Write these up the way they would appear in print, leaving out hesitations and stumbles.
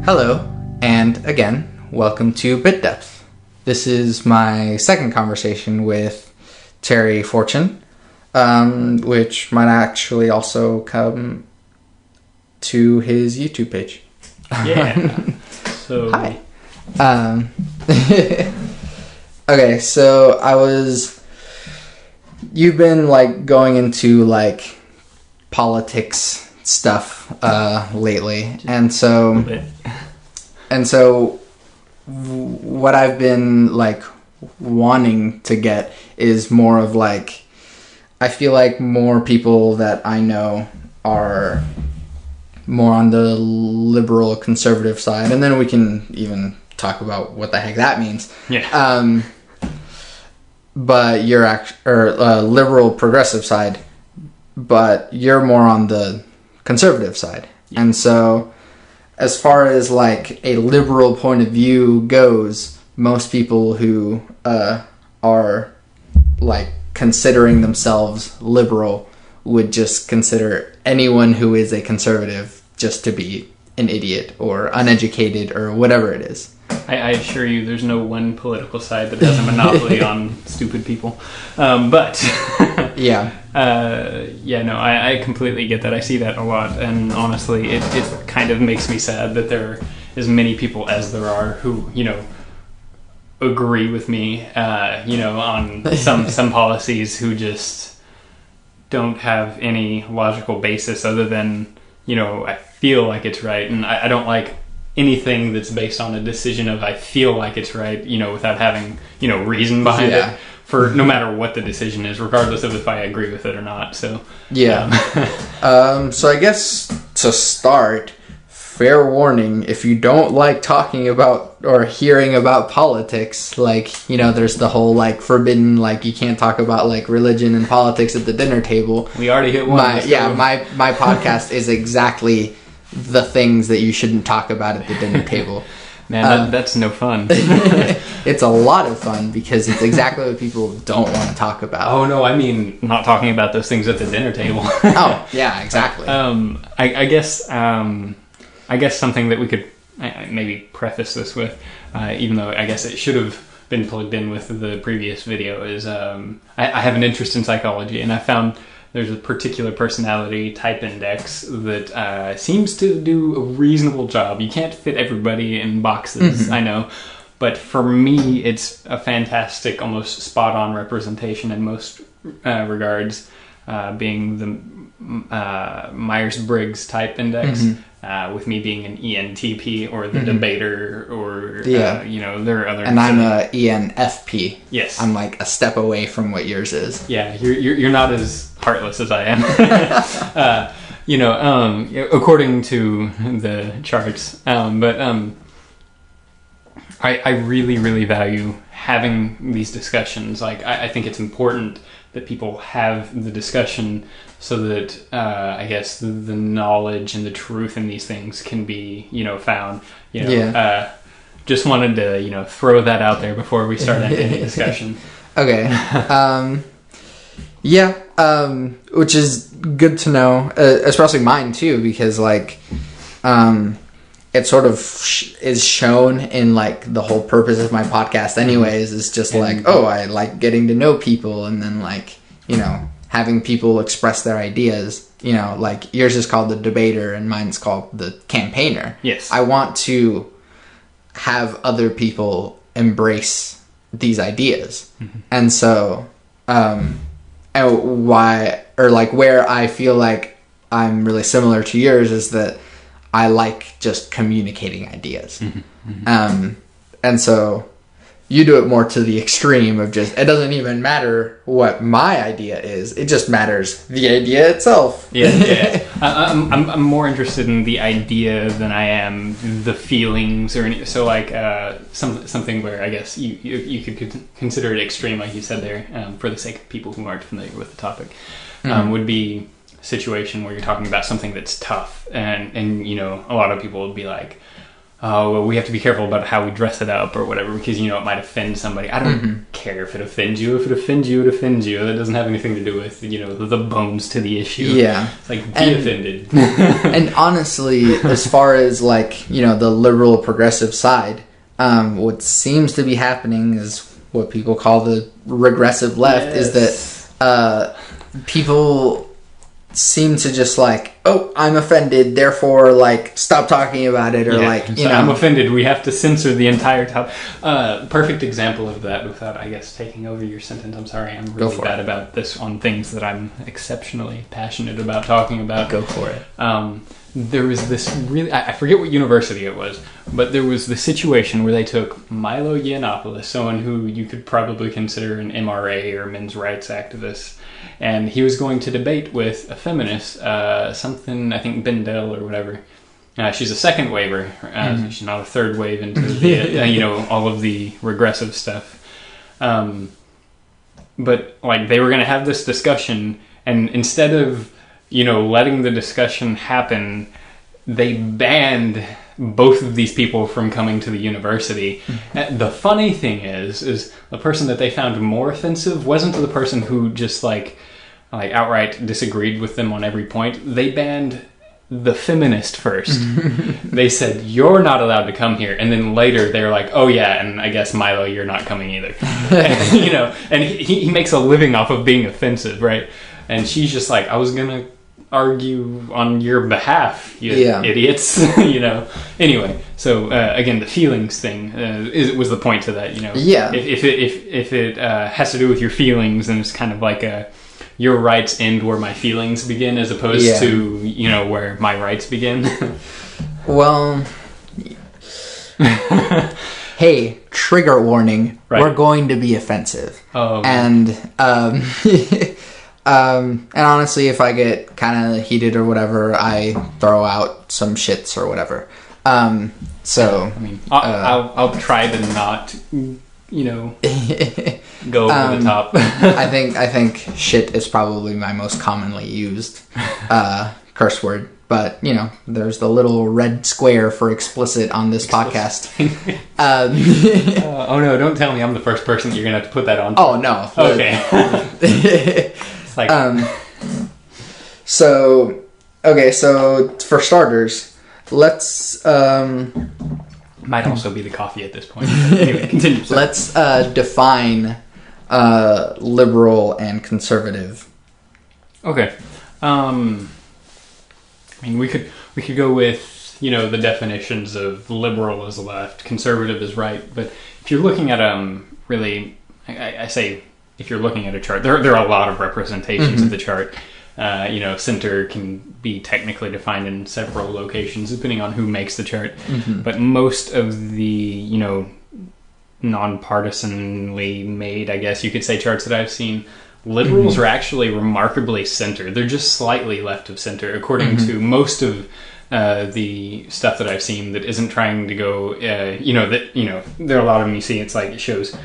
Hello, and again, welcome to Bit Depth. This is my second conversation with Terry Fortune, which might actually also come to his YouTube page. Yeah. So hi. Okay, so you've been like going into like politics stuff lately, and so what I've been like wanting to get is more of like, I feel like more people that I know are more on the liberal conservative side, and then we can even talk about what the heck that means. Yeah. But you're liberal progressive side, but you're more on the conservative side. Yeah. And so as far as like a liberal point of view goes, most people who are like considering themselves liberal would just consider anyone who is a conservative just to be an idiot or uneducated or whatever it is. I assure you there's no one political side that has a monopoly on stupid people. But yeah. I completely get that. I see that a lot, and honestly it kind of makes me sad that there are as many people as there are who, agree with me, on some policies, who just don't have any logical basis other than, I feel like it's right, and I don't like anything that's based on a decision of I feel like it's right, without having, reason behind it, for no matter what the decision is, regardless of if I agree with it or not. So yeah. So I guess to start, fair warning, if you don't like talking about or hearing about politics, like, there's the whole like forbidden, like you can't talk about like religion and politics at the dinner table. We already hit one. My podcast is exactly the things that you shouldn't talk about at the dinner table. Man, that's no fun. It's a lot of fun because it's exactly what people don't want to talk about. Oh no, I mean not talking about those things at the dinner table. Oh yeah, exactly. I guess something that we could maybe preface this with, even though I guess it should have been plugged in with the previous video, is I have an interest in psychology, and I found there's a particular personality type index that seems to do a reasonable job. You can't fit everybody in boxes, I know. But for me, it's a fantastic, almost spot-on representation in most regards, being the Myers-Briggs type index, with me being an ENTP or the debater, or, there are other... And I'm a ENFP. Yes. I'm like a step away from what yours is. Yeah, you're not as heartless as I am. According to the charts. I really, really value having these discussions. Like, I think it's important that people have the discussion so that, I guess, the knowledge and the truth in these things can be, found. Just wanted to, throw that out there before we start any discussion. Okay. Which is good to know, especially mine too, because like, it sort of is shown in like the whole purpose of my podcast anyways, is just like, I like getting to know people, and then like, having people express their ideas, like yours is called the debater and mine's called the campaigner. Yes. I want to have other people embrace these ideas. And so, where I feel like I'm really similar to yours is that I like just communicating ideas. And so you do it more to the extreme of just, it doesn't even matter what my idea is, it just matters the idea itself. Yeah. I'm more interested in the idea than I am the feelings or any. So like something where I guess you could consider it extreme, like you said there, for the sake of people who aren't familiar with the topic, would be situation where you're talking about something that's tough, and a lot of people would be like, oh, well, we have to be careful about how we dress it up or whatever because, it might offend somebody. I don't care if it offends you. If it offends you, it offends you. That doesn't have anything to do with, the bones to the issue. Yeah. It's like, be offended. And honestly, as far as, like, the liberal progressive side, what seems to be happening is what people call the regressive left, is that people seem to just like, oh, I'm offended, therefore, like, stop talking about it, or I'm offended, we have to censor the entire topic. Perfect example of that, without, I guess, taking over your sentence. I'm sorry, I'm really bad about this on things that I'm exceptionally passionate about talking about. Go for it. There was this really, I forget what university it was, but there was the situation where they took Milo Yiannopoulos, someone who you could probably consider an MRA or men's rights activist, and he was going to debate with a feminist, something, I think Bendel or whatever. She's a second waver. She's not a third wave into the, all of the regressive stuff. But, like, they were going to have this discussion, and instead of, letting the discussion happen, they banned both of these people from coming to the university. The funny thing is the person that they found more offensive wasn't the person who just like outright disagreed with them on every point. They banned the feminist first. They said, you're not allowed to come here, and then later they're like, oh yeah, and I guess Milo, you're not coming either. And he makes a living off of being offensive, right? And she's just like, I was gonna argue on your behalf, you idiots. Anyway, so again, the feelings thing was the point to that. If it has to do with your feelings, then it's kind of like your rights end where my feelings begin, as opposed to where my rights begin. Well, hey, trigger warning, right. We're going to be offensive. Oh, okay. And honestly, if I get kind of heated or whatever, I throw out some shits or whatever. So I mean, I'll try to not, go over the top. I think shit is probably my most commonly used curse word. But, there's the little red square for explicit on this podcast. Oh no, don't tell me I'm the first person that you're going to have to put that on. Oh, no. Okay. Like... So for starters, let's might also be the coffee at this point. Anyway, continue. Let's define liberal and conservative. Okay. I mean, we could go with the definitions of liberal as left, conservative as right, but if you're looking at really, I say. If you're looking at a chart, there are a lot of representations of the chart. Center can be technically defined in several locations depending on who makes the chart. But most of the, non-partisanly made, I guess you could say, charts that I've seen, liberals are actually remarkably center. They're just slightly left of center, according to most of the stuff that I've seen that isn't trying to go, there are a lot of them you see, it's like it shows,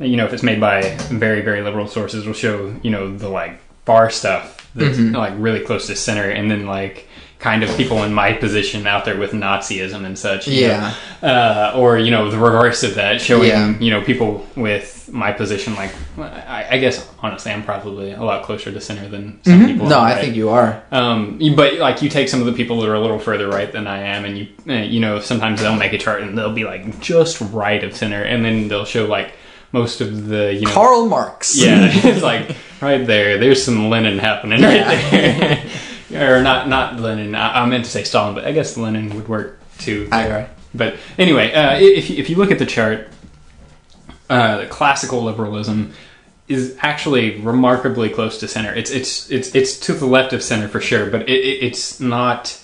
if it's made by very, very liberal sources, will show, the like far stuff that's like really close to center, and then like kind of people in my position out there with Nazism and such. Or, the reverse of that, showing, people with my position, like, I guess, honestly, I'm probably a lot closer to center than some people. No, I think you are. But, like, you take some of the people that are a little further right than I am, and sometimes they'll make a chart and they'll be, like, just right of center, and then they'll show, like, most of the, Karl Marx. Yeah, it's like, right there's some Lenin happening right there. Or not Lenin. I meant to say Stalin, but I guess Lenin would work too. Right. But anyway, if you look at the chart, the classical liberalism is actually remarkably close to center. It's to the left of center for sure, but it's not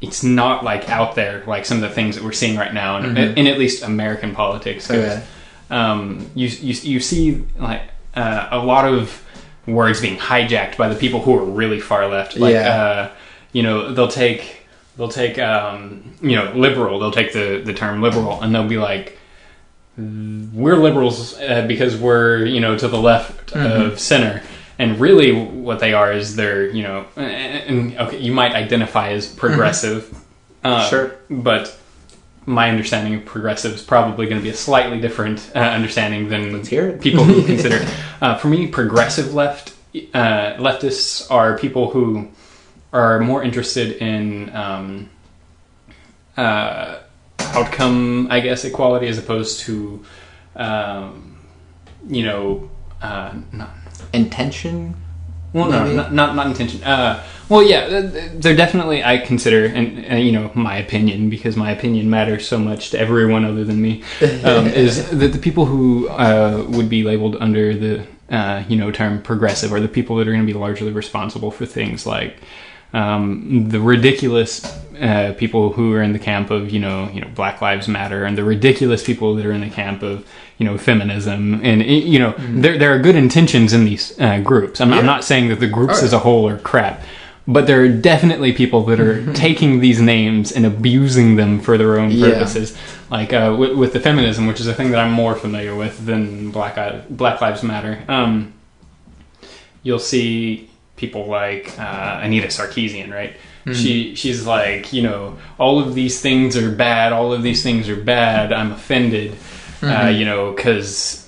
like out there like some of the things that we're seeing right now in at least American politics. You see like a lot of words being hijacked by the people who are really far left. Like, they'll take liberal, they'll take the term liberal, and they'll be like, we're liberals because we're, to the left of center. And really what they are is they're, okay, you might identify as progressive. Sure. But my understanding of progressive is probably going to be a slightly different understanding than Let's hear it. people who consider. For me, progressive leftists are people who are more interested in outcome, I guess, equality as opposed to, not intention. Well, maybe? no, not intention. Well, yeah, they're definitely, I consider, and my opinion, because my opinion matters so much to everyone other than me, is that the people who would be labeled under the term progressive are the people that are going to be largely responsible for things like the ridiculous people who are in the camp of Black Lives Matter, and the ridiculous people that are in the camp of feminism, and there are good intentions in these groups. I'm not saying that the groups as a whole are crap, but there are definitely people that are taking these names and abusing them for their own purposes. Like with the feminism, which is a thing that I'm more familiar with than Black Lives Matter. You'll see people like Anita Sarkeesian, right? She's like, all of these things are bad. All of these things are bad. I'm offended, because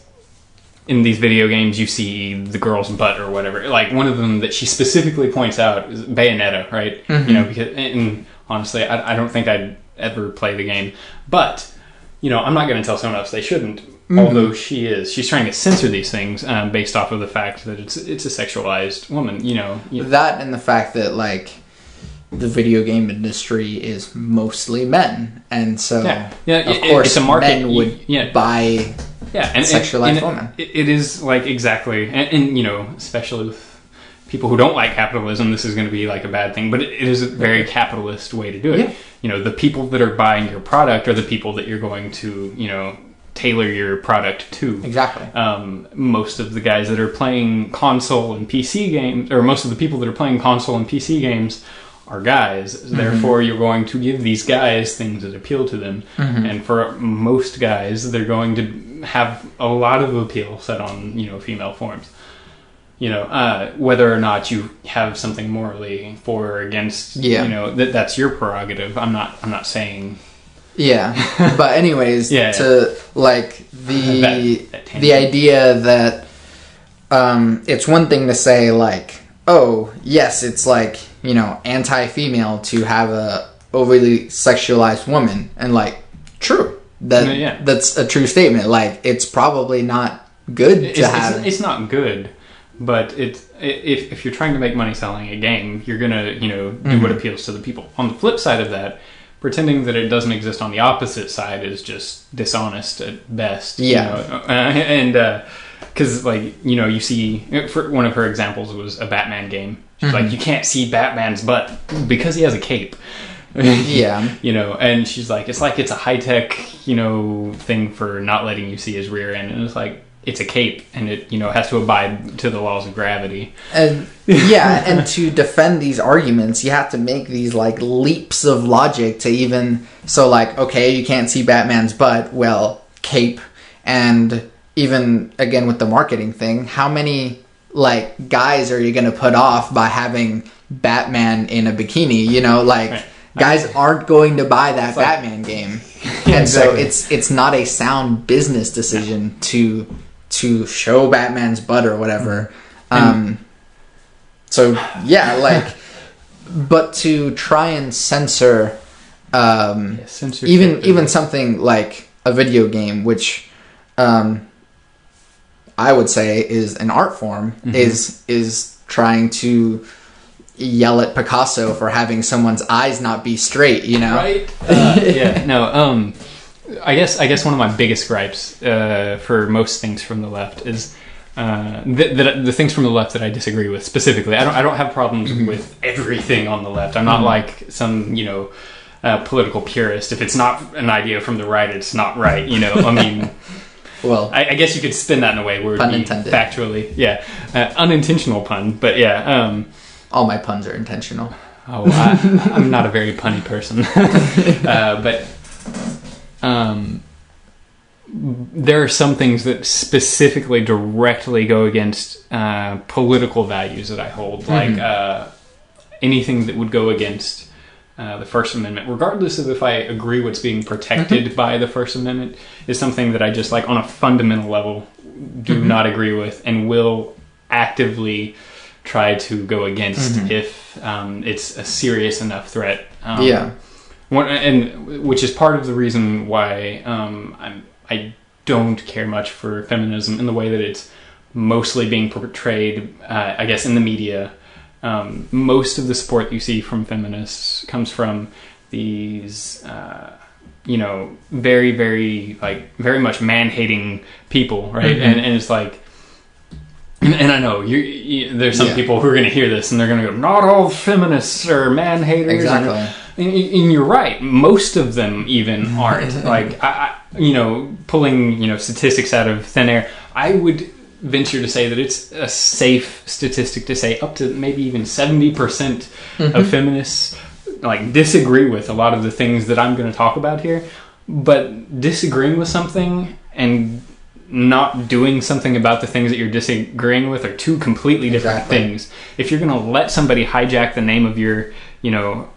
in these video games you see the girl's butt or whatever. Like one of them that she specifically points out is Bayonetta, right? Because and honestly, I don't think I'd ever play the game, but I'm not going to tell someone else they shouldn't. Although she's trying to censor these things based off of the fact that it's a sexualized woman. That and the fact that like the video game industry is mostly men, and so of course it's a market. Men would buy sexualized women. It is like exactly, and especially with people who don't like capitalism, this is going to be like a bad thing. But it is a very capitalist way to do it. The people that are buying your product are the people that you're going to tailor your product to. Exactly. Most of the guys that are playing console and PC games, or most of the people that are playing console and PC games are guys. Therefore, you're going to give these guys things that appeal to them. And for most guys, they're going to have a lot of appeal set on, female forms. Whether or not you have something morally for or against, that's your prerogative. I'm not saying... Yeah, but anyways, to like the idea that it's one thing to say like, oh yes, it's like anti-female to have a overly sexualized woman, and like true that's a true statement. Like it's probably not good to have. It's not good, but if you're trying to make money selling a game, you're gonna do what appeals to the people. On the flip side of that, pretending that it doesn't exist on the opposite side is just dishonest at best. And because you see, for one of her examples was a Batman game. She's like, you can't see Batman's butt because he has a cape. And she's like, it's a high-tech thing for not letting you see his rear end, and it's like, it's a cape, and it has to abide to the laws of gravity. And and to defend these arguments, you have to make these like leaps of logic to even okay, you can't see Batman's butt, well, cape. And even again with the marketing thing, how many like guys are you going to put off by having Batman in a bikini? Guys aren't going to buy that Batman game. And exactly. So it's not a sound business decision to show Batman's butt or whatever. But to try and censor, even something like a video game, which I would say is an art form, is trying to yell at Picasso for having someone's eyes not be straight, Right? I guess one of my biggest gripes for most things from the left is the things from the left that I disagree with specifically. I don't have problems with everything on the left. I'm not like some political purist. If it's not an idea from the right, it's not right. I mean, well, I guess you could spin that in a way where it would be factually, unintentional pun, but all my puns are intentional. I'm not a very punny person, but. There are some things that specifically directly go against political values that I hold, like anything that would go against the First Amendment, regardless of if I agree what's being protected by the First Amendment, is something that I just, like, on a fundamental level do not agree with and will actively try to go against if it's a serious enough threat. And which is part of the reason why I don't care much for feminism in the way that it's mostly being portrayed, I guess, in the media. Most of the support you see from feminists comes from these, very, very, like, very much man-hating people, right? And it's like, and I know there's some people who are going to hear this and they're going to go, not all feminists are man-haters. Exactly. And you're right. Most of them even aren't. Like, pulling, statistics out of thin air, I would venture to say that it's a safe statistic to say up to maybe even 70% of feminists, like, disagree with a lot of the things that I'm going to talk about here. But disagreeing with something and not doing something about the things that you're disagreeing with are two completely different things. If you're going to let somebody hijack the name of your,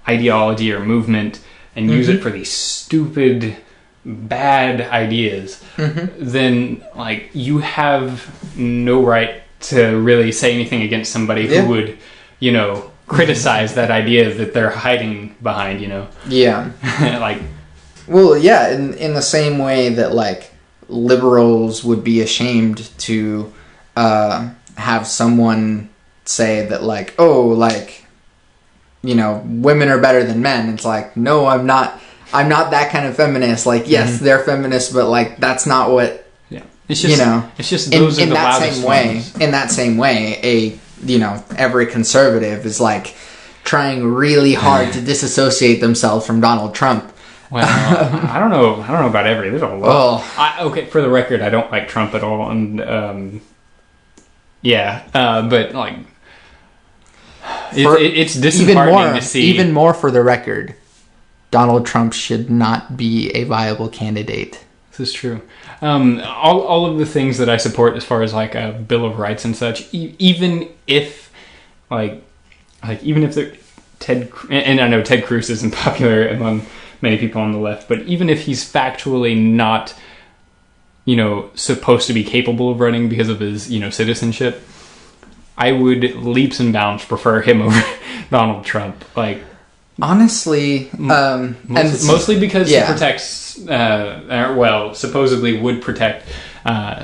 ideology or movement and use it for these stupid, bad ideas, then, like, you have no right to really say anything against somebody who would, criticize that idea that they're hiding behind, Yeah. Like, well, yeah, in the same way that, like, liberals would be ashamed to have someone say that, like, oh, like, women are better than men. It's like, no, I'm not that kind of feminist. Like, yes, they're feminists, but, like, that's not what, it's just, it's just those are the loudest ones. In that same way, every conservative is, like, trying really hard to disassociate themselves from Donald Trump. Well, I don't know about every. There's a lot. Okay, for the record, I don't like Trump at all, and but, like, it's disheartening to see. Even more for the record, Donald Trump should not be a viable candidate. This is true. All of the things that I support as far as, like, a Bill of Rights and such, even if, even if they're and I know Ted Cruz isn't popular among many people on the left, but even if he's factually not, supposed to be capable of running because of his, citizenship, I would leaps and bounds prefer him over Donald Trump. Like, honestly, mostly because he protects, supposedly would protect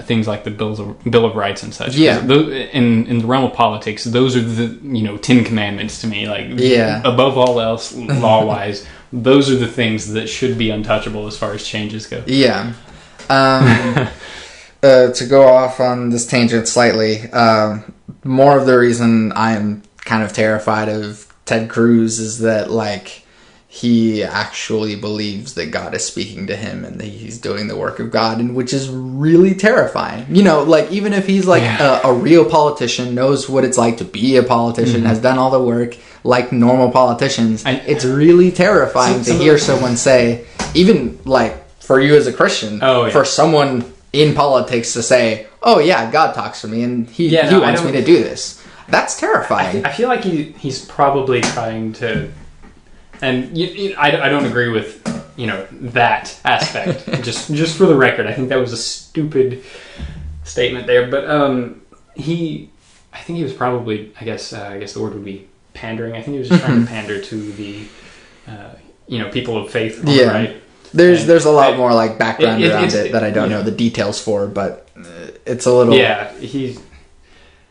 things like the Bill of Rights and such. Yeah. In the realm of politics, those are the 10 commandments to me. Like, above all else, law-wise, those are the things that should be untouchable as far as changes go. Yeah. To go off on this tangent slightly, more of the reason I'm kind of terrified of Ted Cruz is that, like, he actually believes that God is speaking to him and that he's doing the work of God, and which is really terrifying. Like, even if he's, like, a real politician, knows what it's like to be a politician, has done all the work like normal politicians, it's really terrifying to hear someone say, even, like, for you as a Christian, for someone in politics to say, oh yeah, God talks to me and he wants me to do this. That's terrifying. I feel like he's probably trying to, and I don't agree with that aspect. just for the record, I think that was a stupid statement there. But I think he was probably, I guess the word would be pandering. I think he was just trying to pander to the people of faith, right? There's a lot more, like, background around it that I don't know the details for, but it's a little... Yeah,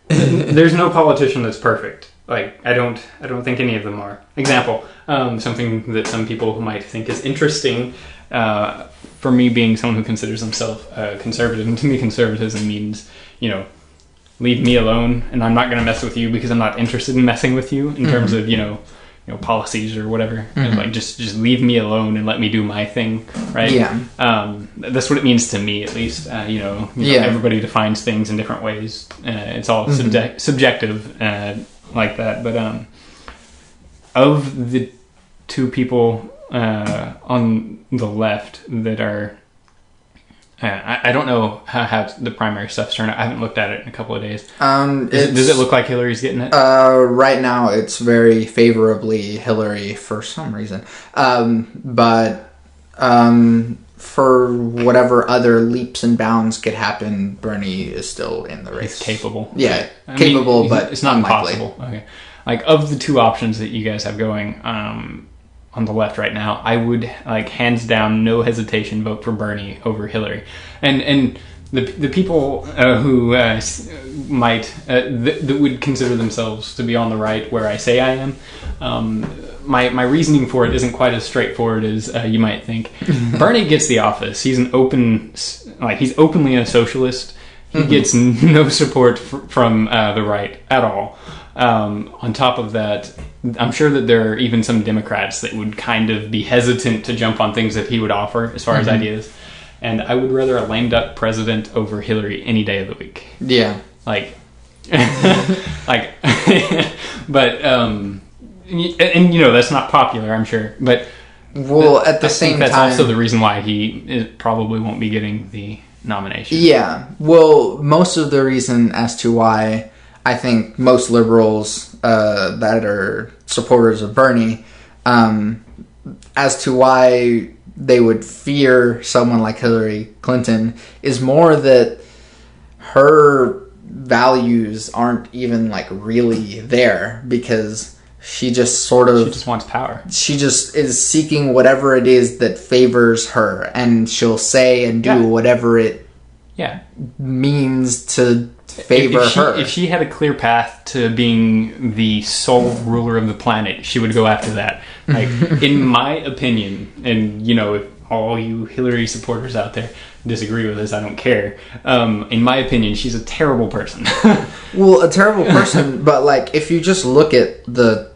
there's no politician that's perfect. Like, I don't think any of them are. Example, something that some people might think is interesting, for me being someone who considers himself conservative, and to me conservatism means, leave me alone, and I'm not going to mess with you because I'm not interested in messing with you in terms of, policies or whatever. Like, just leave me alone and let me do my thing, right? Yeah. That's what it means to me, at least. Everybody defines things in different ways. It's all subjective like that. But of the two people on the left that are I don't know how the primary stuff's turned out. I haven't looked at it in a couple of days. Does it look like Hillary's getting it? Right now, it's very favorably Hillary for some reason. But for whatever other leaps and bounds could happen, Bernie is still in the race. He's capable. Yeah, I capable, mean, but it's not unlikely. impossible. Okay. Like, of the two options that you guys have going on the left right now, I would, like, hands down, no hesitation, vote for Bernie over Hillary. And the people who might that would consider themselves to be on the right where I say I am, my reasoning for it isn't quite as straightforward as you might think. Bernie gets the office. He's he's openly a socialist. He gets no support from the right at all. On top of that, I'm sure that there are even some Democrats that would kind of be hesitant to jump on things that he would offer as far as ideas. And I would rather a lame duck president over Hillary any day of the week. Yeah. But and you know, that's not popular, I'm sure. But at the same time, that's also the reason why he probably won't be getting the nomination. Yeah. Well, most of the reason as to why I think most liberals that are supporters of Bernie, as to why they would fear someone like Hillary Clinton, is more that her values aren't even like really there, because she just wants power. She just is seeking whatever it is that favors her, and she'll say and do whatever it means to favor her. If she had a clear path to being the sole ruler of the planet, she would go after that. Like, in my opinion, and you know, if all you Hillary supporters out there disagree with this, I don't care. In my opinion, she's a terrible person. Well, a terrible person, but like, if you just look at the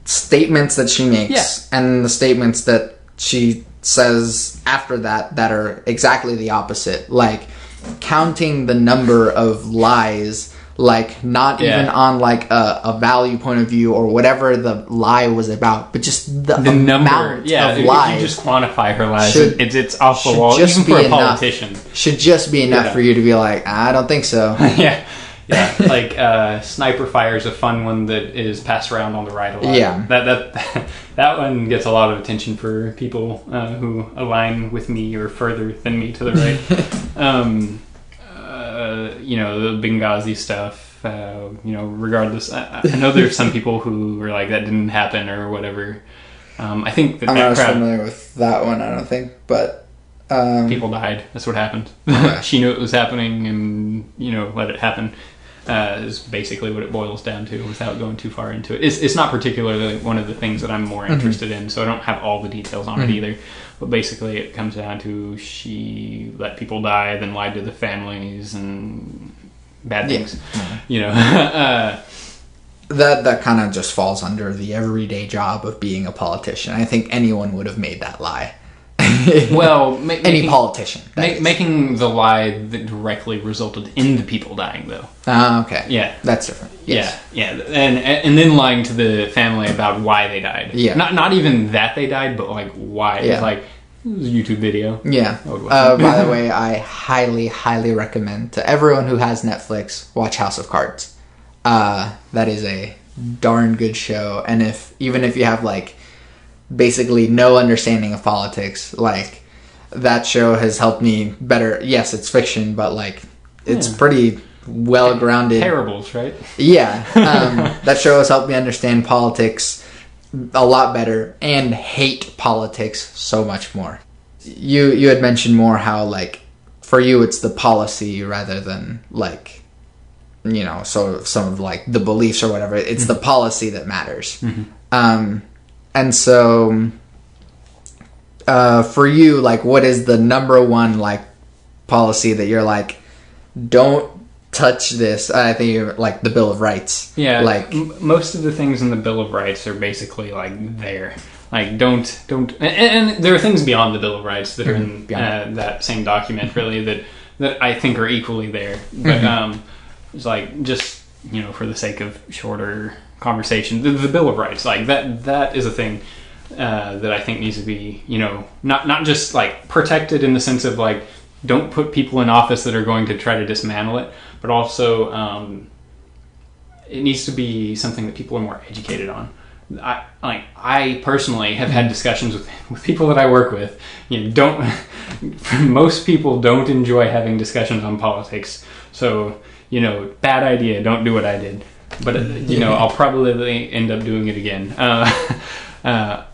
statements that she makes and the statements that she says after that are exactly the opposite. Like, counting the number of lies, like, not even on like a value point of view or whatever the lie was about, but just the amount of lies. If you just quantify her lies, it's off the wall, just even for a politician. Should just be enough for you to be like, I don't think so. Like sniper fire is a fun one that is passed around on the right a lot. That one gets a lot of attention for people who align with me or further than me to the right. You know, the Benghazi stuff, you know, regardless, I know there's some people who were like, that didn't happen or whatever. I think I'm not familiar with that one, I don't think, but people died. That's what happened. Okay. She knew it was happening and, you know, let it happen. Is basically what it boils down to, without going too far into it. It's not particularly one of the things that I'm more interested in, so I don't have all the details on it either. But basically it comes down to she let people die, then lied to the families and bad things. You know. That kind of just falls under the everyday job of being a politician. I think anyone would have made that lie. Well, any politician. Making the lie that directly resulted in the people dying, though. Okay. Yeah. That's different. Yes. Yeah. And then lying to the family about why they died. Yeah. Not even that they died, but like why. Yeah. It's like, it was a YouTube video. Yeah. By the way, I highly, highly recommend to everyone who has Netflix, watch House of Cards. That is a darn good show. And even if you have like basically no understanding of politics, like, that show has helped me better. Yes, it's fiction, but like, it's pretty well grounded. Parables, right? Yeah. That show has helped me understand politics a lot better and hate politics so much more. You had mentioned more how, like, for you it's the policy rather than, like, you know, so some of like the beliefs or whatever. It's the policy that matters. And so, for you, like, what is the number one, like, policy that you're like, don't touch this? I think you're like the Bill of Rights. Yeah, like most of the things in the Bill of Rights are basically like there. Like, don't, and there are things beyond the Bill of Rights that are in that same document, really, that I think are equally there. But it's like, just, you know, for the sake of shorter conversation, the Bill of Rights, like, that is a thing. that I think needs to be, not just like protected in the sense of like, don't put people in office that are going to try to dismantle it, but also it needs to be something that people are more educated on. I personally have had discussions with people that I work with. Most people don't enjoy having discussions on politics. So, bad idea. Don't do what I did. But, I'll probably end up doing it again.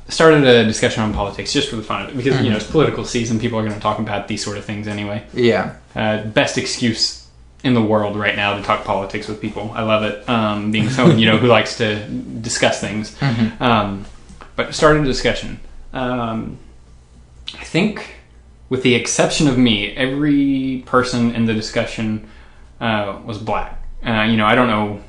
Started a discussion on politics just for the fun of it. Because, it's political season. People are going to talk about these sort of things anyway. Yeah. Best excuse in the world right now to talk politics with people. I love it. Being someone, who likes to discuss things. But started a discussion. I think, with the exception of me, every person in the discussion was black. I don't know,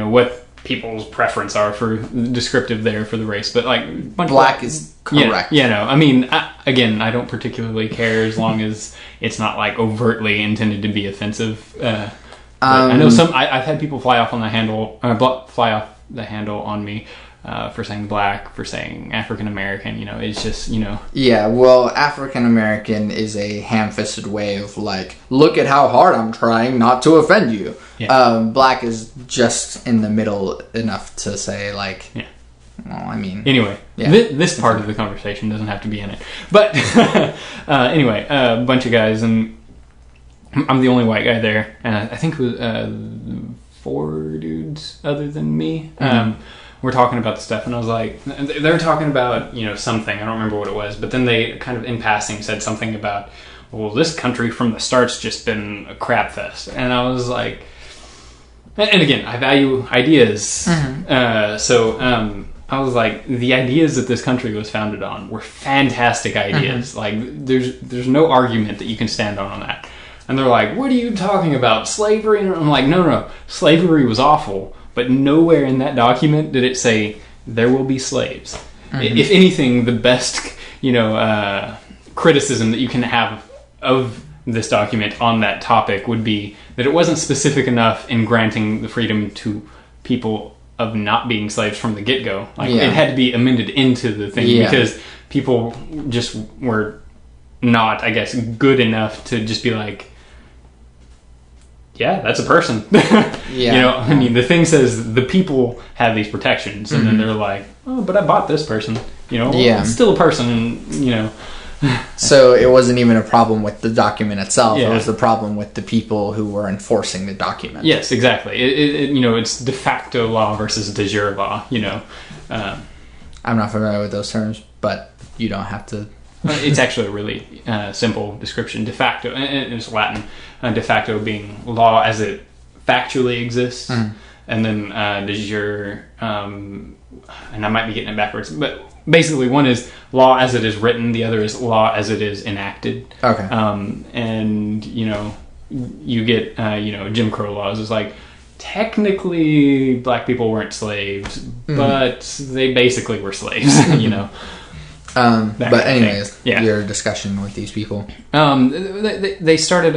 what people's preference are for descriptive there for the race, but like black is correct. Again, I don't particularly care as long as it's not like overtly intended to be offensive. I know I've had people fly off the handle on me for saying black, for saying African American. It's just Yeah, well, African American is a ham-fisted way of like, look at how hard I'm trying not to offend you. Yeah. Black is just in the middle enough to say like, yeah. Well, anyway, yeah. This part of the conversation doesn't have to be in it. But anyway, a bunch of guys, and I'm the only white guy there, and I think it was 4 dudes other than me. We're talking about the stuff, and I was like, they were talking about, something, I don't remember what it was, but then they kind of in passing said something about, well, this country from the start's just been a crap fest. And I was like, and again, I value ideas. I was like, the ideas that this country was founded on were fantastic ideas. Like, there's no argument that you can stand on that. And they're like, what are you talking about? Slavery? And I'm like, no. Slavery was awful. But nowhere in that document did it say there will be slaves. If anything, the best, criticism that you can have of this document on that topic would be that it wasn't specific enough in granting the freedom to people of not being slaves from the get-go. It had to be amended into the thing because people just were not, I guess, good enough to just be like, yeah, that's a person. The thing says the people have these protections, and then they're like, oh, but I bought this person. It's still a person, and, So it wasn't even a problem with the document itself. Yeah. It was the problem with the people who were enforcing the document. Yes, exactly. It's de facto law versus de jure law. I'm not familiar with those terms, but you don't have to. It's actually a really simple description. De facto, and it's Latin. De facto being law as it factually exists, and then de jure, and I might be getting it backwards, but basically one is law as it is written, the other is law as it is enacted. Okay. And you get Jim Crow laws. It's like, technically black people weren't slaves, but they basically were slaves. But anyways, your discussion with these people. They started,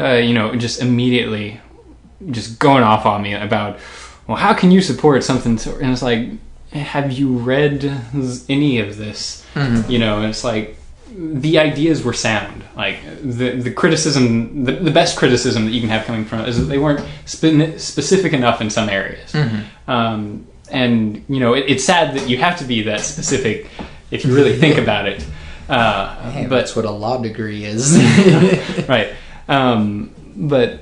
just immediately just going off on me about, well, how can you support something? And it's like, have you read any of this? It's like, the ideas were sound. Like, the criticism, the best criticism that you can have coming from it is that they weren't specific enough in some areas. And, it's sad that you have to be that specific if you really think about it. Hey, but that's what a law degree is. Right. But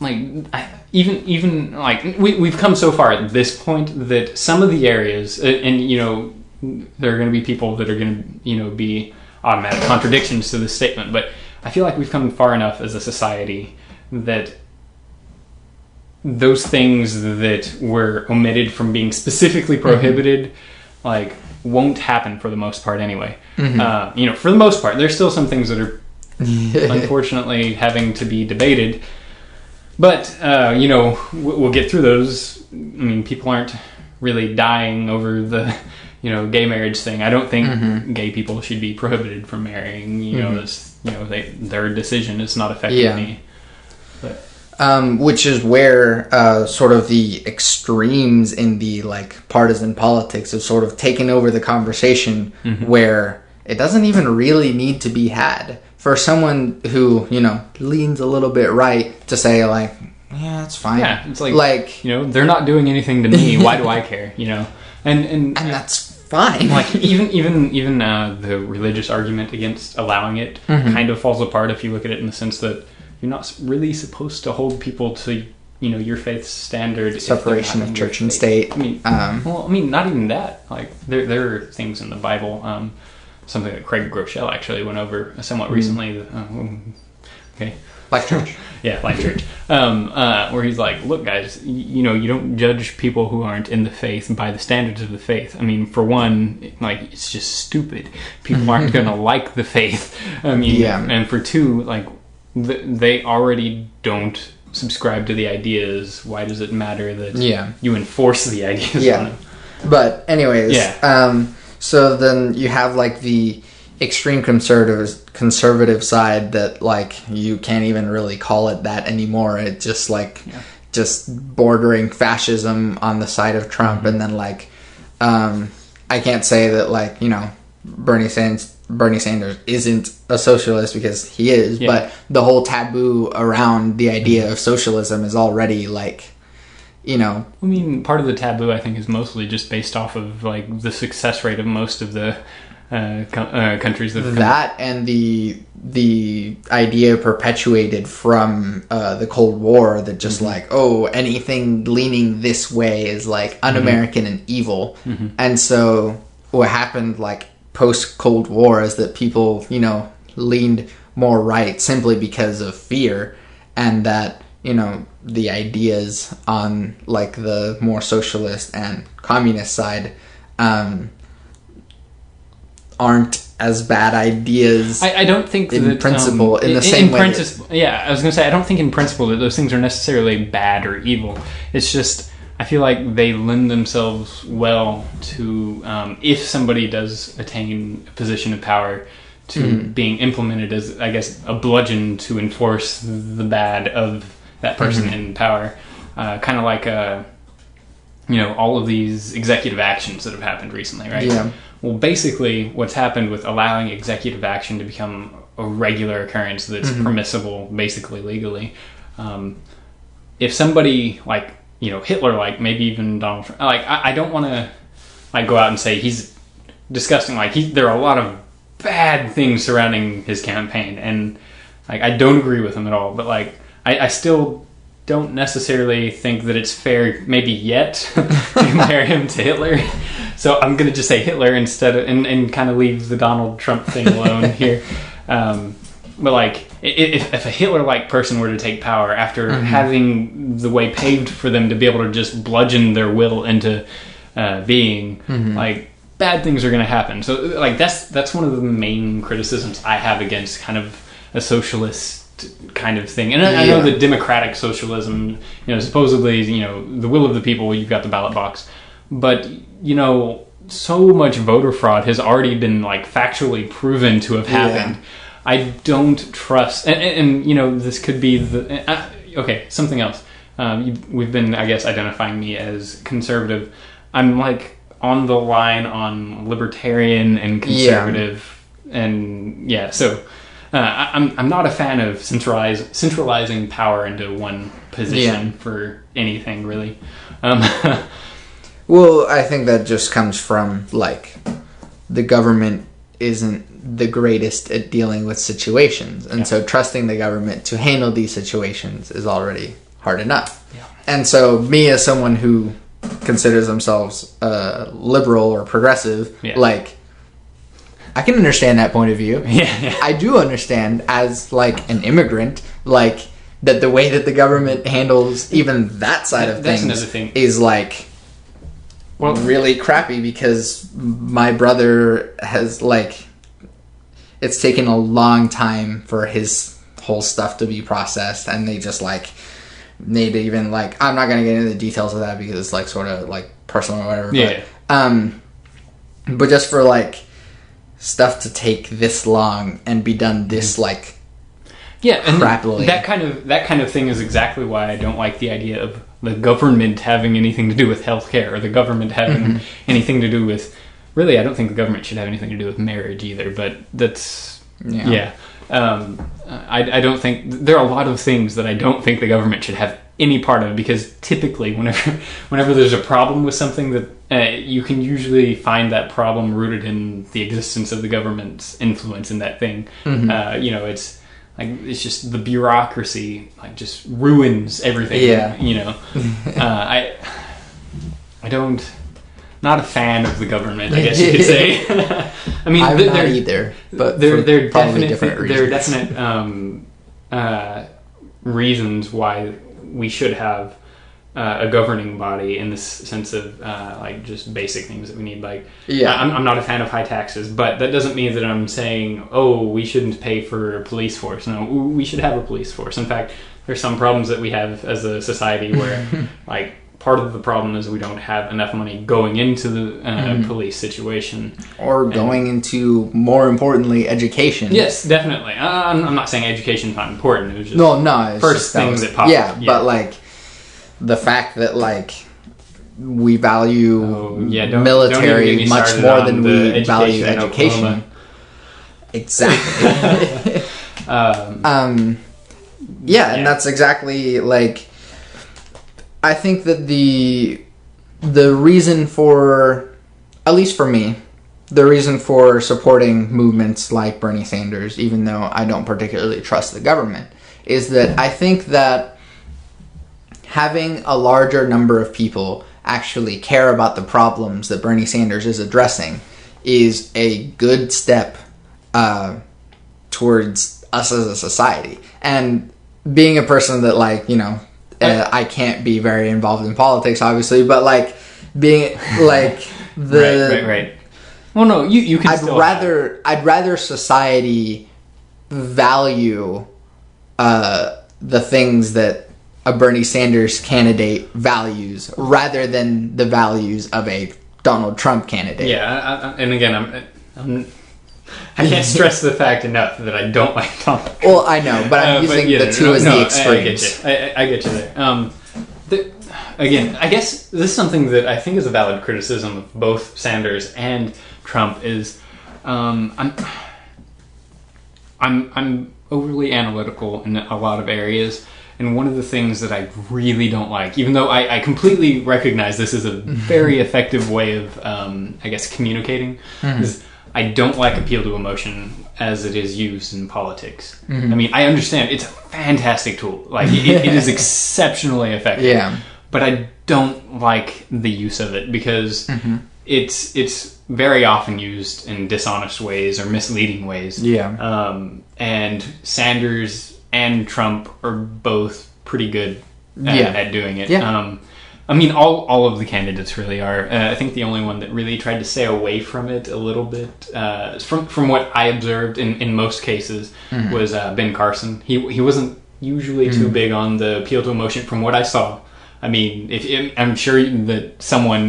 like, even like we've come so far at this point that some of the areas, and there are going to be people that are going to be automatic contradictions to this statement, but I feel like we've come far enough as a society that those things that were omitted from being specifically prohibited, like, won't happen for the most part anyway. For the most part, there's still some things that are unfortunately having to be debated, but we'll get through those. People aren't really dying over the gay marriage thing. I don't think gay people should be prohibited from marrying. That's their decision. It's not affecting me. But Which is where sort of the extremes in the like partisan politics have sort of taken over the conversation, where it doesn't even really need to be had. For someone who, leans a little bit right to say like, yeah, it's fine. Yeah, it's like they're not doing anything to me. Why do I care? And that's fine. Like even the religious argument against allowing it kind of falls apart if you look at it in the sense that you're not really supposed to hold people to your faith's standard. Separation of church and state. I mean, not even that. Like there are things in the Bible. Something that Craig Groeschel actually went over somewhat recently. Okay. Life Church. Yeah, Life Church. Where he's like, look, guys, you don't judge people who aren't in the faith by the standards of the faith. I mean, for one, like, it's just stupid. People aren't going to like the faith. I mean, and for two, like, they already don't subscribe to the ideas. Why does it matter that you enforce the ideas on them? But anyways, so then you have like the extreme conservative side that like you can't even really call it that anymore. It's just like just bordering fascism on the side of Trump, and then like I can't say that like Bernie Sanders isn't a socialist because he is, but the whole taboo around the idea of socialism is already like. I mean, part of the taboo, I think, is mostly just based off of like the success rate of most of the countries that and the idea perpetuated from the Cold War that just like anything leaning this way is like un-American and evil, and so what happened like post Cold War is that people leaned more right simply because of fear, and that the ideas on like the more socialist and communist side aren't as bad ideas. I don't think in that, principle in the same way. I was going to say I don't think in principle that those things are necessarily bad or evil. It's just I feel like they lend themselves well to if somebody does attain a position of power to being implemented as, I guess, a bludgeon to enforce the bad of that person in power, kind of like all of these executive actions that have happened recently, right? Yeah. Well, basically, what's happened with allowing executive action to become a regular occurrence that's permissible, basically legally. If somebody like Hitler, like maybe even Donald Trump, like I don't want to like go out and say he's disgusting. Like there are a lot of bad things surrounding his campaign, and like I don't agree with him at all. But like. I still don't necessarily think that it's fair, maybe yet, to compare him to Hitler. So I'm going to just say Hitler instead of, and kind of leave the Donald Trump thing alone here. But like, if a Hitler-like person were to take power after having the way paved for them to be able to just bludgeon their will into being, like, bad things are going to happen. So like that's one of the main criticisms I have against kind of a socialist kind of thing. And I know that democratic socialism, supposedly, the will of the people, you've got the ballot box. But, so much voter fraud has already been, like, factually proven to have happened. I don't trust... And this could be the... okay, something else. We've been, I guess, identifying me as conservative. I'm, like, on the line on libertarian and conservative. And, so... I'm not a fan of centralizing power into one position for anything, really. Well, I think that just comes from, like, the government isn't the greatest at dealing with situations. And so trusting the government to handle these situations is already hard enough. Yeah. And so me as someone who considers themselves liberal or progressive, like... I can understand that point of view. Yeah. I do understand as like an immigrant, like that the way that the government handles even that side of things is like really crappy, because my brother has like it's taken a long time for his whole stuff to be processed, and they just like need to even like I'm not gonna get into the details of that because it's like sort of like personal or whatever. But just for like stuff to take this long and be done this like and crappily. that kind of thing is exactly why I don't like the idea of the government having anything to do with healthcare, or the government having anything to do with. Really, I don't think the government should have anything to do with marriage either. But that's I don't think there are a lot of things that I don't think the government should have any part of, because typically whenever there's a problem with something, that you can usually find that problem rooted in the existence of the government's influence in that thing. It's like, it's just the bureaucracy just ruins everything. I don't. Not a fan of the government, I guess you could say. I mean, I'm not either, but there probably different reasons. There are definite reasons why we should have a governing body, in this sense of just basic things that we need. I'm not a fan of high taxes, but that doesn't mean that I'm saying, we shouldn't pay for a police force. No, we should have a police force. In fact, there's some problems that we have as a society where part of the problem is we don't have enough money going into the police situation. Or going into, more importantly, education. Yes, definitely. I'm not saying education's not important. It was just it's first thing that popped up. But the fact that we value military much more than we value education. Exactly. And that's exactly I think that the reason for, at least for me, the reason for supporting movements like Bernie Sanders, even though I don't particularly trust the government, is that I think that having a larger number of people actually care about the problems that Bernie Sanders is addressing is a good step towards us as a society. And being a person that I can't be very involved in politics, obviously, but being the right. Well, no, you can. I'd rather society value the things that a Bernie Sanders candidate values, rather than the values of a Donald Trump candidate. Yeah, and again, I can't stress the fact enough that I don't like Donald Trump. Well, I know, but I'm using the two as the extremes. I get you there. Again, I guess this is something that I think is a valid criticism of both Sanders and Trump. Is I'm overly analytical in a lot of areas, and one of the things that I really don't like, even though I completely recognize this is a very effective way of communicating, is I don't like appeal to emotion as it is used in politics. I mean, I understand it's a fantastic tool. It is exceptionally effective. Yeah. But I don't like the use of it, because it's very often used in dishonest ways or misleading ways. Yeah. And Sanders and Trump are both pretty good at doing it. Yeah. I mean, all of the candidates really are. I think the only one that really tried to stay away from it a little bit, from what I observed in most cases, was Ben Carson. He wasn't usually too big on the appeal to emotion, from what I saw. I mean, I'm sure that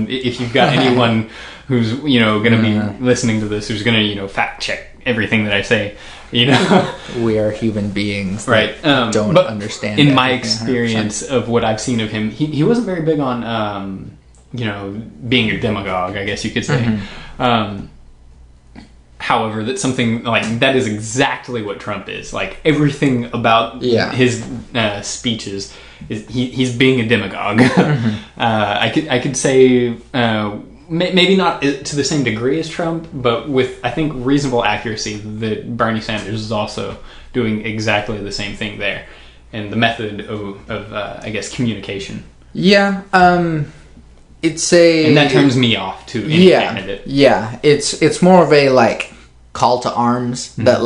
if you've got anyone who's going to be listening to this, who's going to fact check everything that I say, we are human beings, right? Don't understand. In my experience 100%. Of what I've seen of him, he wasn't very big on being a demagogue, I guess you could say. However, that's something that is exactly what Trump is. Everything about his speeches is he's being a demagogue. I could say maybe not to the same degree as Trump, but with, I think, reasonable accuracy, that Bernie Sanders is also doing exactly the same thing there, and the method of communication. Yeah. And that turns me off to any candidate. Yeah, it's more of a call to arms that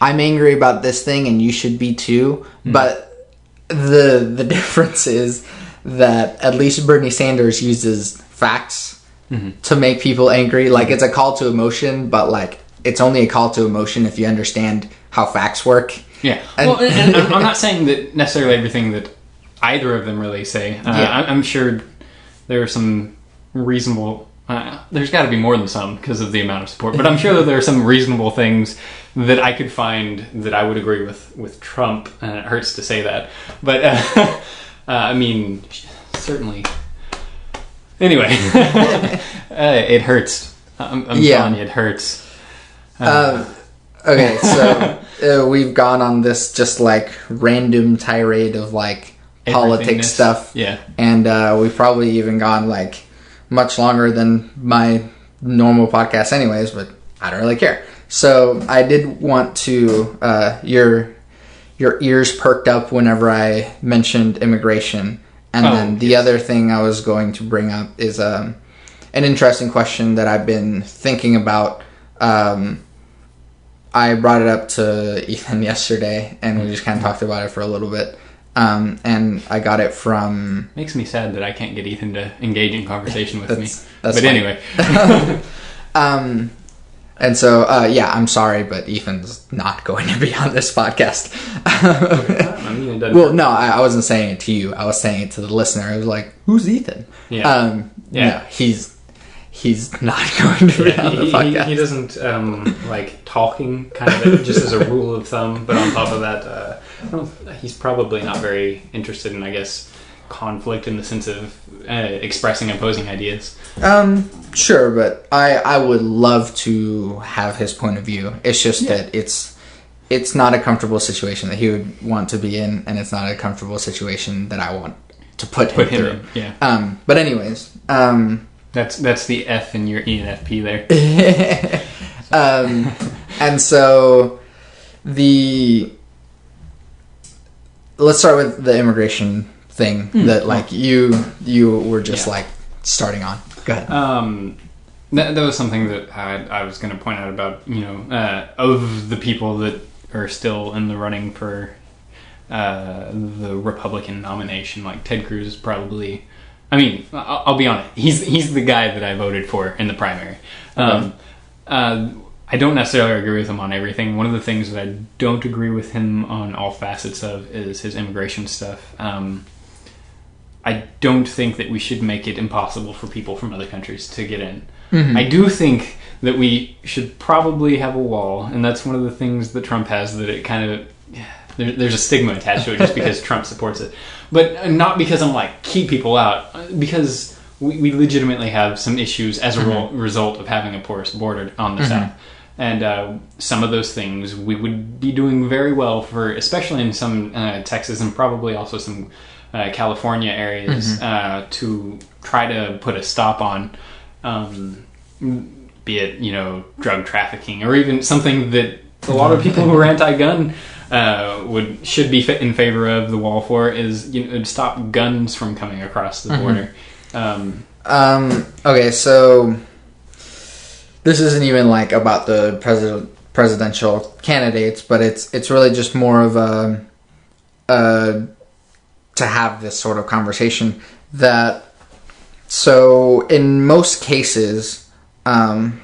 I'm angry about this thing and you should be too. But the difference is that at least Bernie Sanders uses facts to make people angry. It's a call to emotion, but it's only a call to emotion if you understand how facts work. Yeah. And I'm not saying that necessarily everything that either of them really say. I'm sure there are some reasonable there's got to be more than some because of the amount of support, but I'm sure that there are some reasonable things that I could find that I would agree with Trump, and it hurts to say that, but I mean, certainly. Anyway, it hurts. I'm telling you, it hurts. Okay, so we've gone on this just like random tirade of like politics stuff. Yeah. And we've probably even gone like much longer than my normal podcast anyways, but I don't really care. So I did want to, your ears perked up whenever I mentioned immigration. And then the other thing I was going to bring up is an interesting question that I've been thinking about. I brought it up to Ethan yesterday, and we just kind of talked about it for a little bit. And I got it from... Makes me sad that I can't get Ethan to engage in conversation with me. That's but anyway. And so, I'm sorry, but Ethan's not going to be on this podcast. Well, no, I wasn't saying it to you. I was saying it to the listener. I was like, who's Ethan? Yeah. No, he's not going to be on the podcast. He doesn't like talking, kind of just as a rule of thumb. But on top of that, he's probably not very interested in, I guess, conflict in the sense of expressing opposing ideas. Sure, but I would love to have his point of view. It's just that it's not a comfortable situation that he would want to be in, and it's not a comfortable situation that I want to put him through. In, yeah. But anyways, that's the F in your ENFP there. And so let's start with the immigration thing that like you were just like starting on. Go ahead. That was something that I was going to point out about, of the people that are still in the running for the Republican nomination. Like Ted Cruz is probably, I mean, I'll be honest, he's the guy that I voted for in the primary. I don't necessarily agree with him on everything. One of the things that I don't agree with him on all facets of is his immigration stuff. I don't think that we should make it impossible for people from other countries to get in. Mm-hmm. I do think that we should probably have a wall, and that's one of the things that Trump has, that it kind of... There's a stigma attached to it just because Trump supports it. But not because I'm like, keep people out, because we legitimately have some issues as a result of having a porous border on the South. And some of those things we would be doing very well for, especially in some Texas and probably also some California areas, to try to put a stop on, be it, drug trafficking, or even something that a lot of people who are anti-gun should be in favor of the wall for, is stop guns from coming across the border. Okay, so this isn't even like about the presidential candidates, but it's really just more of a to have this sort of conversation that, so in most cases, the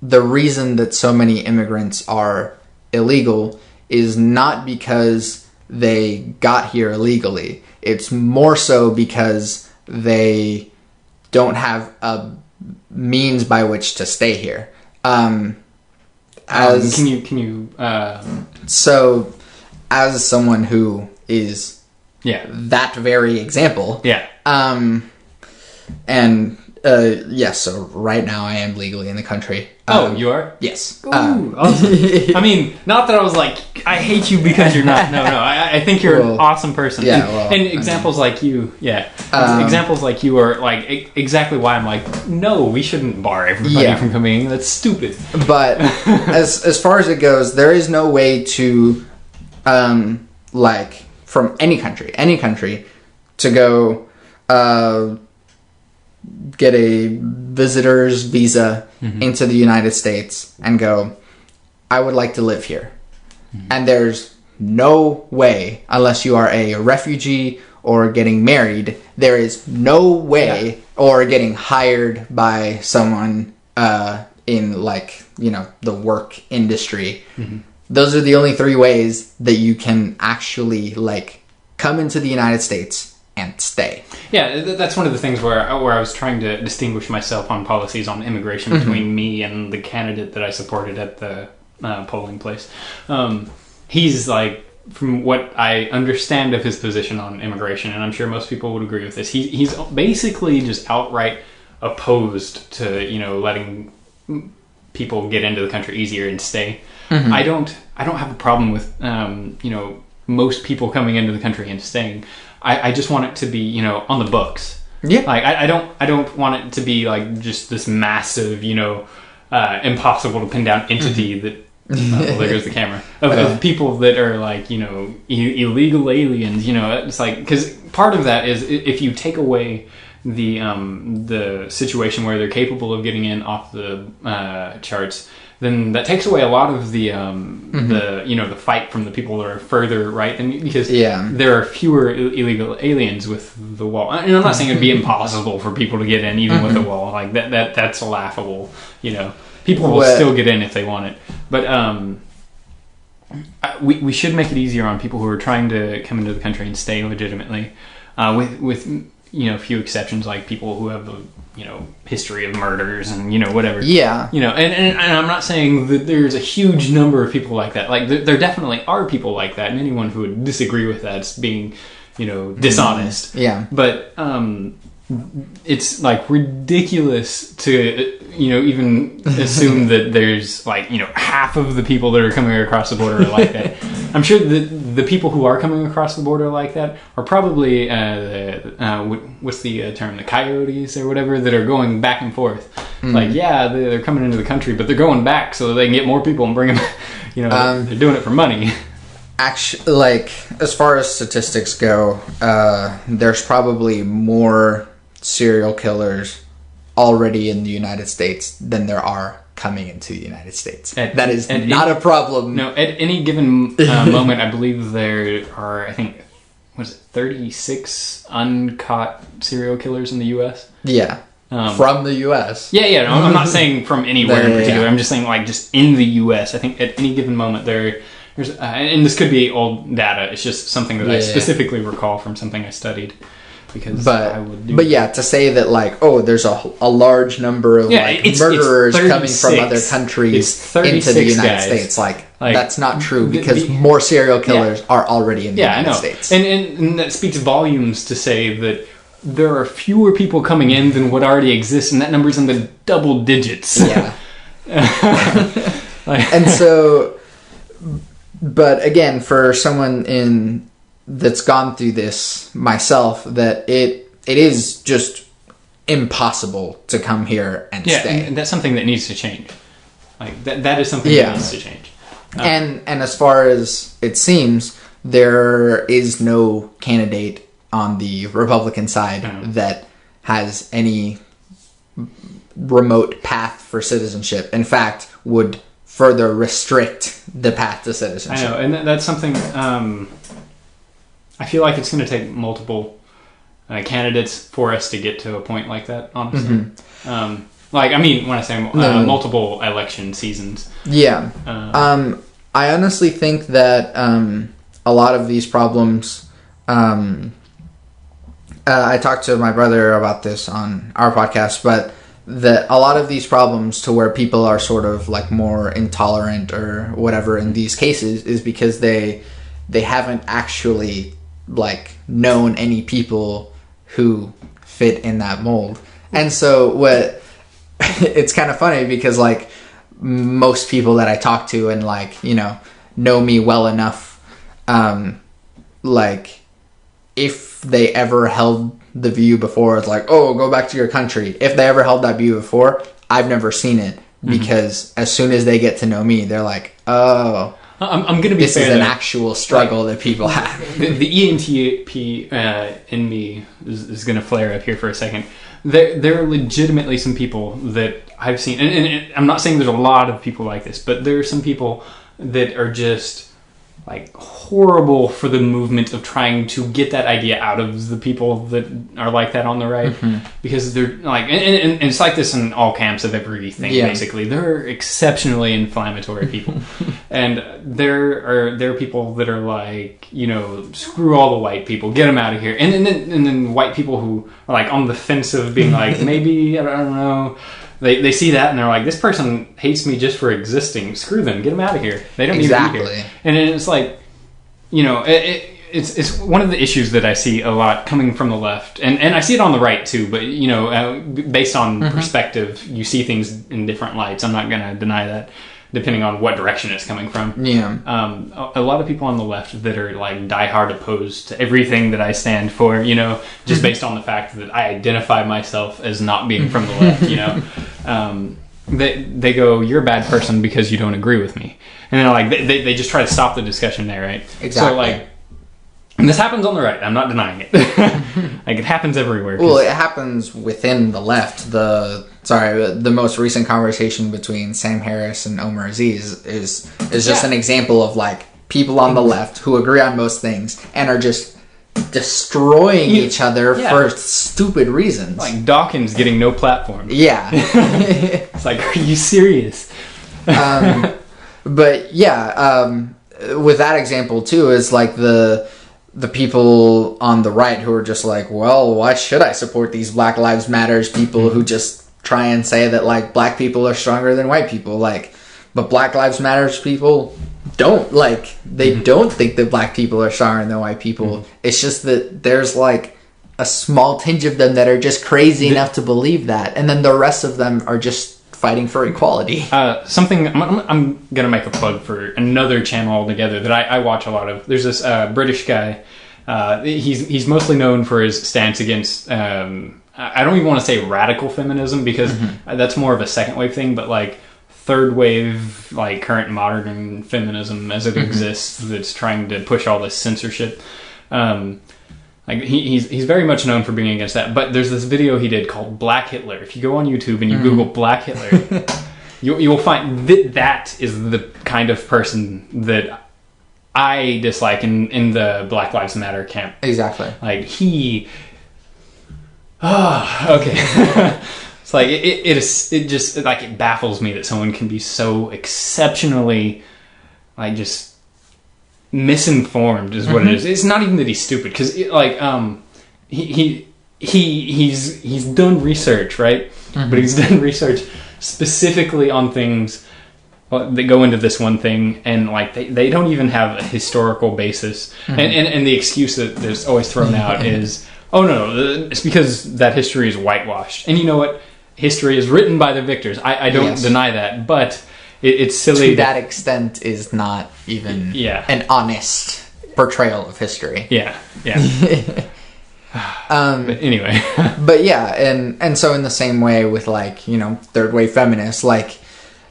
reason that so many immigrants are illegal is not because they got here illegally. It's more so because they don't have a means by which to stay here. So as someone who is that very example, so right now I am legally in the country. You are? Yes. Ooh, awesome. I mean, not that I was like, I hate you because you're not. No, I think you're an awesome person. Yeah, well, and examples like you, examples like you are like exactly why I'm like, no, we shouldn't bar everybody from coming in. That's stupid. But as far as it goes, there is no way to, like, from any country, to go get a visitor's visa into the United States and go, I would like to live here. And there's no way, unless you are a refugee or getting married, there is no way, or getting hired by someone in, like, the work industry. Those are the only three ways that you can actually, like, come into the United States and stay. Yeah, that's one of the things where I was trying to distinguish myself on policies on immigration between me and the candidate that I supported at the polling place. He's like, from what I understand of his position on immigration, and I'm sure most people would agree with this, he's basically just outright opposed to, you know, letting people get into the country easier and stay. I don't have a problem with you know, most people coming into the country and staying. I just want it to be, you know, on the books. Yeah. Like I don't want it to be like just this massive, you know, impossible to pin down entity that well, there goes the camera of people that are like, you know, illegal aliens. You know, it's like, because part of that is if you take away the situation where they're capable of getting in off the charts, then that takes away a lot of the you know, the fight from the people that are further right, and because there are fewer illegal aliens with the wall. And I'm not saying it'd be impossible for people to get in even with the wall. Like that's laughable. You know, people will still get in if they want it, but we should make it easier on people who are trying to come into the country and stay legitimately, with you know, a few exceptions, like people who have a, you know, history of murders and, you know, whatever. Yeah. You know, and I'm not saying that there's a huge number of people like that. Like, there definitely are people like that, and anyone who would disagree with that is being, you know, dishonest. Yeah. But it's, like, ridiculous to, you know, even assume that there's, like, you know, half of the people that are coming across the border are like that. I'm sure that the people who are coming across the border like that are probably, what's the term, the coyotes or whatever, that are going back and forth. Like, yeah, they're coming into the country, but they're going back so they can get more people and bring them, you know, they're doing it for money. Actually, like, as far as statistics go, there's probably more serial killers already in the United States than there are coming into the United States. That is not a problem. No, at any given moment, I believe there are, I think, was it 36 uncaught serial killers in the U.S.? Yeah. From the U.S. Yeah. No, I'm not saying from anywhere in particular. I'm just saying, like, just in the U.S. I think at any given moment there's, and this could be old data. It's just something that I specifically recall from something I studied. Because but yeah, to say that, like, oh, there's a large number of murderers coming from other countries into the United States, like that's not true, because more serial killers are already in the United States. And that speaks volumes to say that there are fewer people coming in than what already exists, and that number's in the double digits. Yeah. And so, but again, for someone that's gone through this myself, that it is just impossible to come here and stay. And that's something that needs to change. Like that is something that needs to change. And as far as it seems, there is no candidate on the Republican side that has any remote path for citizenship. In fact, would further restrict the path to citizenship. I know, and that's something. I feel like it's going to take multiple candidates for us to get to a point like that, honestly. Like, I mean, when I say multiple election seasons. Yeah. I honestly think that a lot of these problems... I talked to my brother about this on our podcast, but that a lot of these problems to where people are sort of like more intolerant or whatever in these cases is because they haven't actually like known any people who fit in that mold. And so it's kind of funny because like most people that I talk to and like, you know me well enough, like if they ever held the view before, it's like, oh, go back to your country. If they ever held that view before, I've never seen it, because as soon as they get to know me, they're like, oh, I'm going to be this fair, is an actual struggle that people have. The ENTP in me is going to flare up here for a second. There are legitimately some people that I've seen, and I'm not saying there's a lot of people like this, but there are some people that are just like horrible for the movement of trying to get that idea out of the people that are like that on the right, because they're like, and it's like this in all camps of everything. Basically, they're exceptionally inflammatory people, and there are people that are like, you know, screw all the white people, get them out of here, and then white people who are like on the fence of being like, maybe I don't know. They see that and they're like, this person hates me just for existing. Screw them. Get them out of here. They don't need to be here. And it's like, you know, it's one of the issues that I see a lot coming from the left. And I see it on the right too. But, you know, based on perspective, you see things in different lights. I'm not going to deny that, depending on what direction it's coming from. Yeah. A lot of people on the left that are like diehard opposed to everything that I stand for, you know, just based on the fact that I identify myself as not being from the left, you know. They go, you're a bad person because you don't agree with me. And then like they just try to stop the discussion there, right? Exactly. So like, and this happens on the right. I'm not denying it. Like it happens everywhere. Well, it happens within the left. The most recent conversation between Sam Harris and Omar Aziz is just an example of like people on the left who agree on most things and are just destroying each other for stupid reasons. Like Dawkins getting no platform. Yeah. It's like, are you serious? But yeah, with that example too, is like the people on the right who are just like, well, why should I support these Black Lives Matters people who just try and say that like black people are stronger than white people, like, but Black Lives Matters people don't, like, they don't think that black people are stronger than white people. It's just that there's like a small tinge of them that are just crazy enough to believe that, and then the rest of them are just fighting for equality. Something I'm gonna make a plug for another channel altogether that I watch a lot of. There's this British guy. He's mostly known for his stance against I don't even want to say radical feminism, because that's more of a second wave thing, but like third wave, like current modern feminism as it exists, that's trying to push all this censorship. Like he's very much known for being against that. But there's this video he did called Black Hitler. If you go on YouTube and you Google Black Hitler, you will find that is the kind of person that I dislike in the Black Lives Matter camp. Exactly. Like he... Oh, okay. It's like it baffles me that someone can be so exceptionally like just misinformed is what it is. It's not even that he's stupid, because he's done research, right? But he's done research specifically on things that go into this one thing, and like they don't even have a historical basis. And the excuse that is always thrown out is, oh no, it's because that history is whitewashed. And you know what? History is written by the victors. I don't deny that, but it's silly. To that extent is not even an honest portrayal of history. Yeah. But anyway. But yeah, and so in the same way with like, you know, third wave feminists, like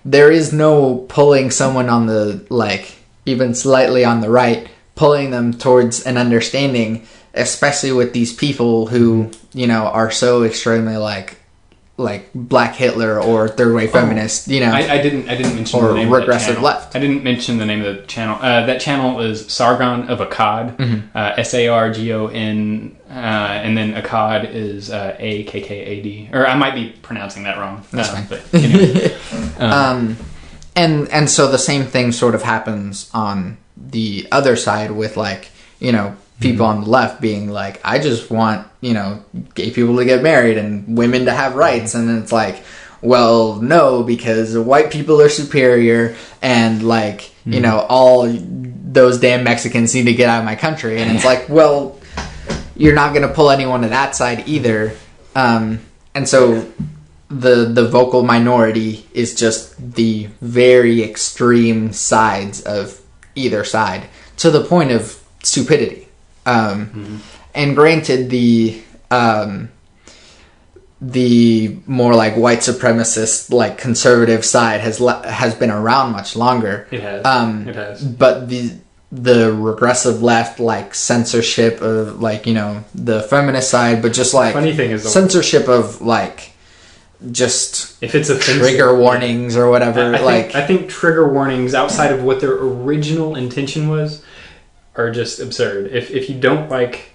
there is no pulling someone on the, like, even slightly on the right, pulling them towards an understanding, especially with these people who, you know, are so extremely like Black Hitler or third wave feminist, you know. I didn't mention or the name regressive of that channel. left. I didn't mention the name of the channel. That channel is Sargon of Akkad, Sargon, and then Akkad is Akkad. Or I might be pronouncing that wrong. That's fine. But anyway. And so the same thing sort of happens on the other side with, like, you know, people on the left being like, I just want, you know, gay people to get married and women to have rights. And then it's like, well, no, because white people are superior and, like, you know, all those damn Mexicans need to get out of my country. And it's like, well, you're not going to pull anyone to that side either. And so the vocal minority is just the very extreme sides of either side, to the point of stupidity. And granted, the more like white supremacist, like conservative side has been around much longer. It has. It has. But the regressive left, like censorship of, like, you know, the feminist side, but just like funny thing is censorship of like just if it's offensive, trigger warnings or whatever. I think trigger warnings outside of what their original intention was are just absurd. If you don't like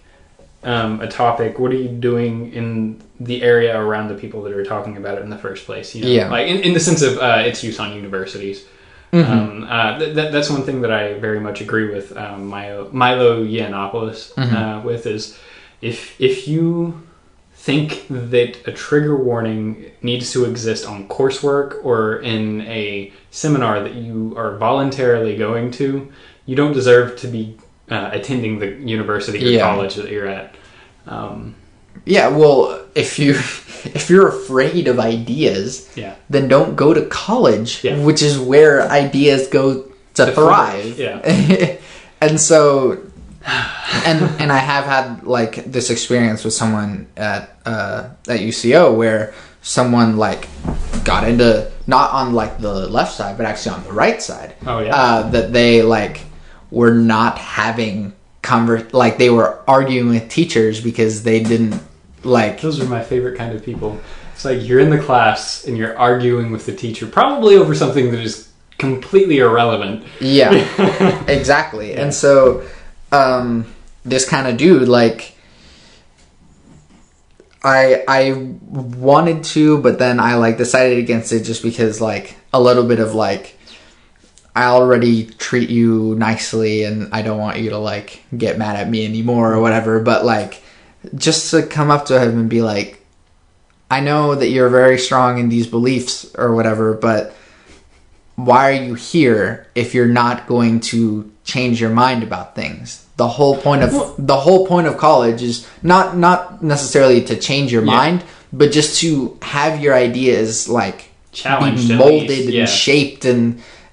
a topic, what are you doing in the area around the people that are talking about it in the first place? You know? Yeah. Like in the sense of its use on universities. Mm-hmm. That's one thing that I very much agree with Milo Yiannopoulos with is if you think that a trigger warning needs to exist on coursework or in a seminar that you are voluntarily going to, you don't deserve to be attending the university or college that you're at. Well, if you're afraid of ideas, then don't go to college, which is where ideas go to thrive. And so, and I have had like this experience with someone at UCO where someone like got into, not on like the left side, but actually on the right side. That they like were not having like they were arguing with teachers because they didn't like. Those are my favorite kind of people. It's like you're in the class and you're arguing with the teacher, probably over something that is completely irrelevant. Yeah, exactly. And so this kind of dude, like, I wanted to, but then I like decided against it just because like a little bit of like, I already treat you nicely and I don't want you to like get mad at me anymore or whatever. But like, just to come up to him and be like, I know that you're very strong in these beliefs or whatever, but why are you here if you're not going to change your mind about things? The whole point of college is not necessarily to change your mind, but just to have your ideas like challenged, be molded and shaped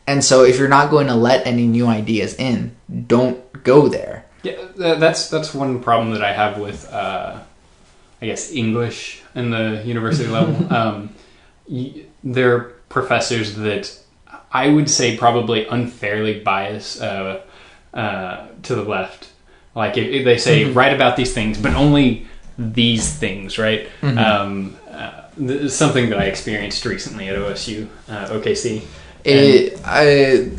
and so if you're not going to let any new ideas in, don't go there. Yeah, that's one problem that I have with, I guess, English in the university level. There are professors that I would say probably unfairly bias to the left. Like if they say, write about these things, but only these things, right? Something that I experienced recently at OSU, OKC. I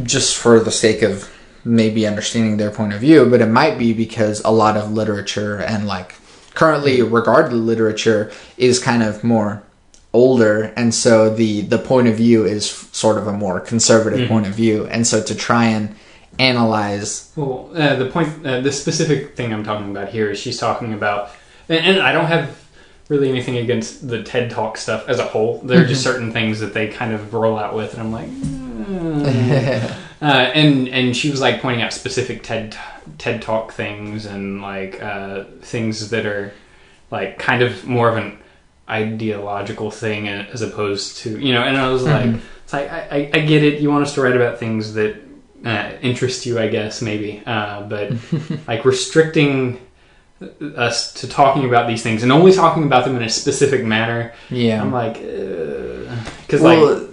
just for the sake of maybe understanding their point of view, but it might be because a lot of literature and like currently regarded literature is kind of more older, and so the point of view is sort of a more conservative point of view, and so to try and analyze. Well, the specific thing I'm talking about here is she's talking about, and I don't have really anything against the TED Talk stuff as a whole. There are just certain things that they kind of roll out with, and I'm like, and she was like pointing out specific TED Talk things and like things that are like kind of more of an ideological thing as opposed to, you know, and I was like, it's like I get it. You want us to write about things that interest you, I guess, maybe, but like restricting us to talking about these things and only talking about them in a specific manner. I'm like, because like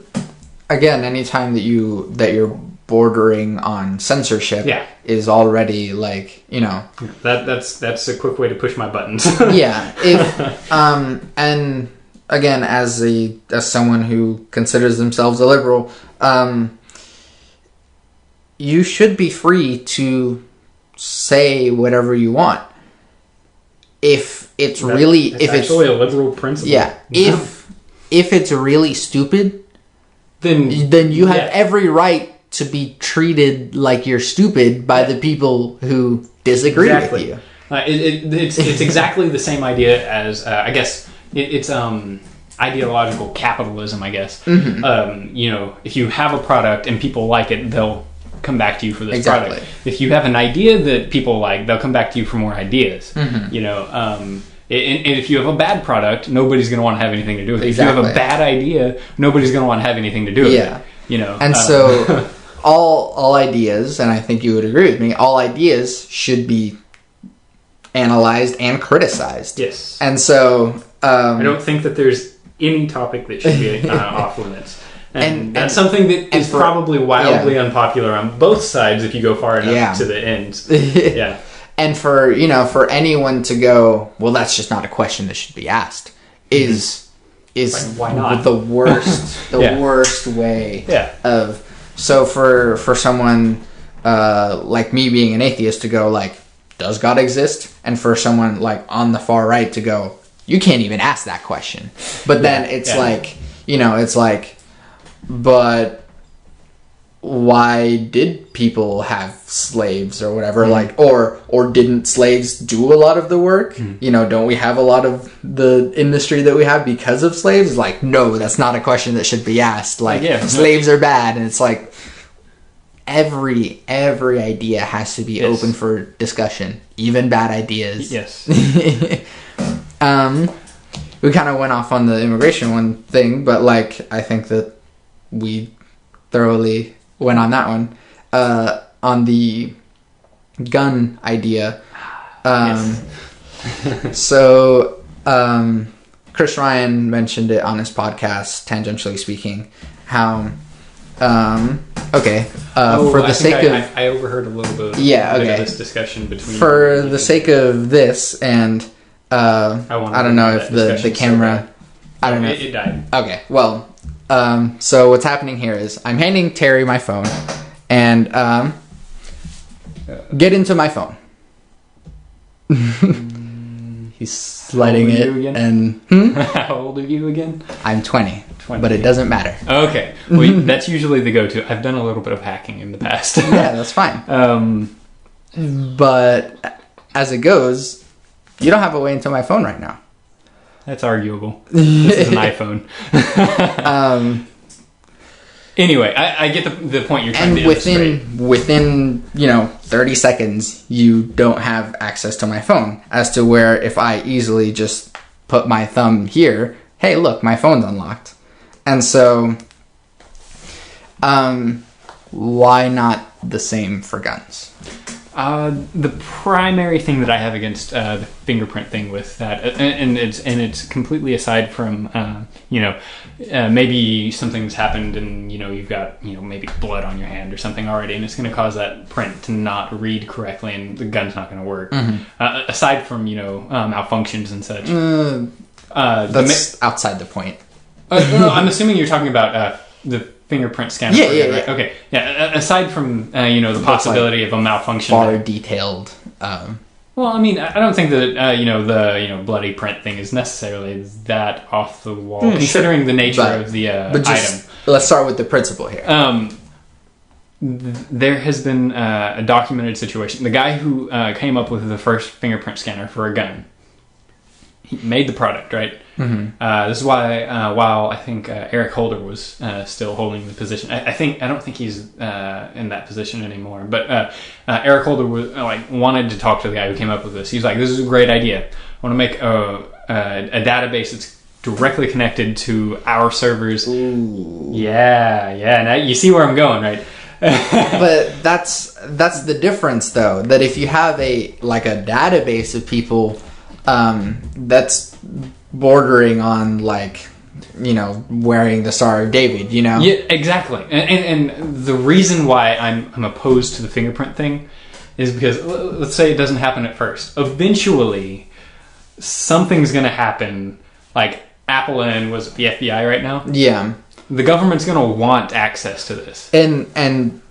again, anytime that you're bordering on censorship is already like, you know, that's a quick way to push my buttons. If and again, as someone who considers themselves a liberal, you should be free to say whatever you want. If it's actually a liberal principle. If it's really stupid, then you have every right to be treated like you're stupid by the people who disagree with you. It's exactly the same idea as I guess it's ideological capitalism. I guess you know, if you have a product and people like it, they'll come back to you for this product. If you have an idea that people like, they'll come back to you for more ideas. You know, and if you have a bad product, nobody's going to want to have anything to do with it. If you have a bad idea, nobody's going to want to have anything to do with it. You know, and so all ideas, and I think you would agree with me, all ideas should be analyzed and criticized. Yes. And so I don't think that there's any topic that should be off limits. And that's something that is probably wildly unpopular on both sides if you go far enough to the end. And for anyone to go, well, that's just not a question that should be asked, is is why not? the worst worst way of. So for someone like me being an atheist to go like, does God exist? And for someone like on the far right to go, you can't even ask that question. But then it's like, it's like, but why did people have slaves or whatever? Like, or didn't slaves do a lot of the work? Don't we have a lot of the industry that we have because of slaves? Like, no, that's not a question that should be asked. Like, slaves are bad. And it's like, every idea has to be open for discussion, even bad ideas. Yes. We kind of went off on the immigration one thing, but like I think that we thoroughly went on that one. On the gun idea, so Chris Ryan mentioned it on his podcast, tangentially speaking, how for the sake of I overheard a little bit of this discussion between for the sake of this and I don't know if the camera I don't know it died. Okay, well so what's happening here is I'm handing Terry my phone and get into my phone. He's sliding it and How old are you again? I'm 20. But it doesn't matter. Okay. Well, that's usually the go-to. I've done a little bit of hacking in the past. Yeah, that's fine. But as it goes, you don't have a way into my phone right now. That's arguable. This is an iPhone. Anyway, I get the point you're trying to illustrate. Within 30 seconds, you don't have access to my phone. As to where if I easily just put my thumb here, hey, look, my phone's unlocked. And so, why not the same for guns? The primary thing that I have against the fingerprint thing with that, and it's completely aside from maybe something's happened and you've got maybe blood on your hand or something already, and it's going to cause that print to not read correctly, and the gun's not going to work. Aside from malfunctions and such, that's outside the point. No, I'm assuming you're talking about the fingerprint scanner. Yeah. Okay. Yeah. Aside from the possibility of a malfunction, far detailed. Well, I mean, I don't think that the bloody print thing is necessarily that off the wall, considering the nature of the item. Let's start with the principle here. There has been a documented situation. The guy who came up with the first fingerprint scanner for a gun, he made the product, right? This is why, while I think Eric Holder was still holding the position, I don't think he's in that position anymore. But Eric Holder was wanted to talk to the guy who came up with this. He's like, "This is a great idea. I want to make a database that's directly connected to our servers." Ooh. Yeah. Now you see where I'm going, right? But that's the difference, though. That if you have a database of people. That's bordering on wearing the Star of David, Yeah, exactly. And the reason why I'm opposed to the fingerprint thing is because let's say it doesn't happen at first. Eventually, something's going to happen. Like Apple and was the FBI right now. Yeah, the government's going to want access to this. And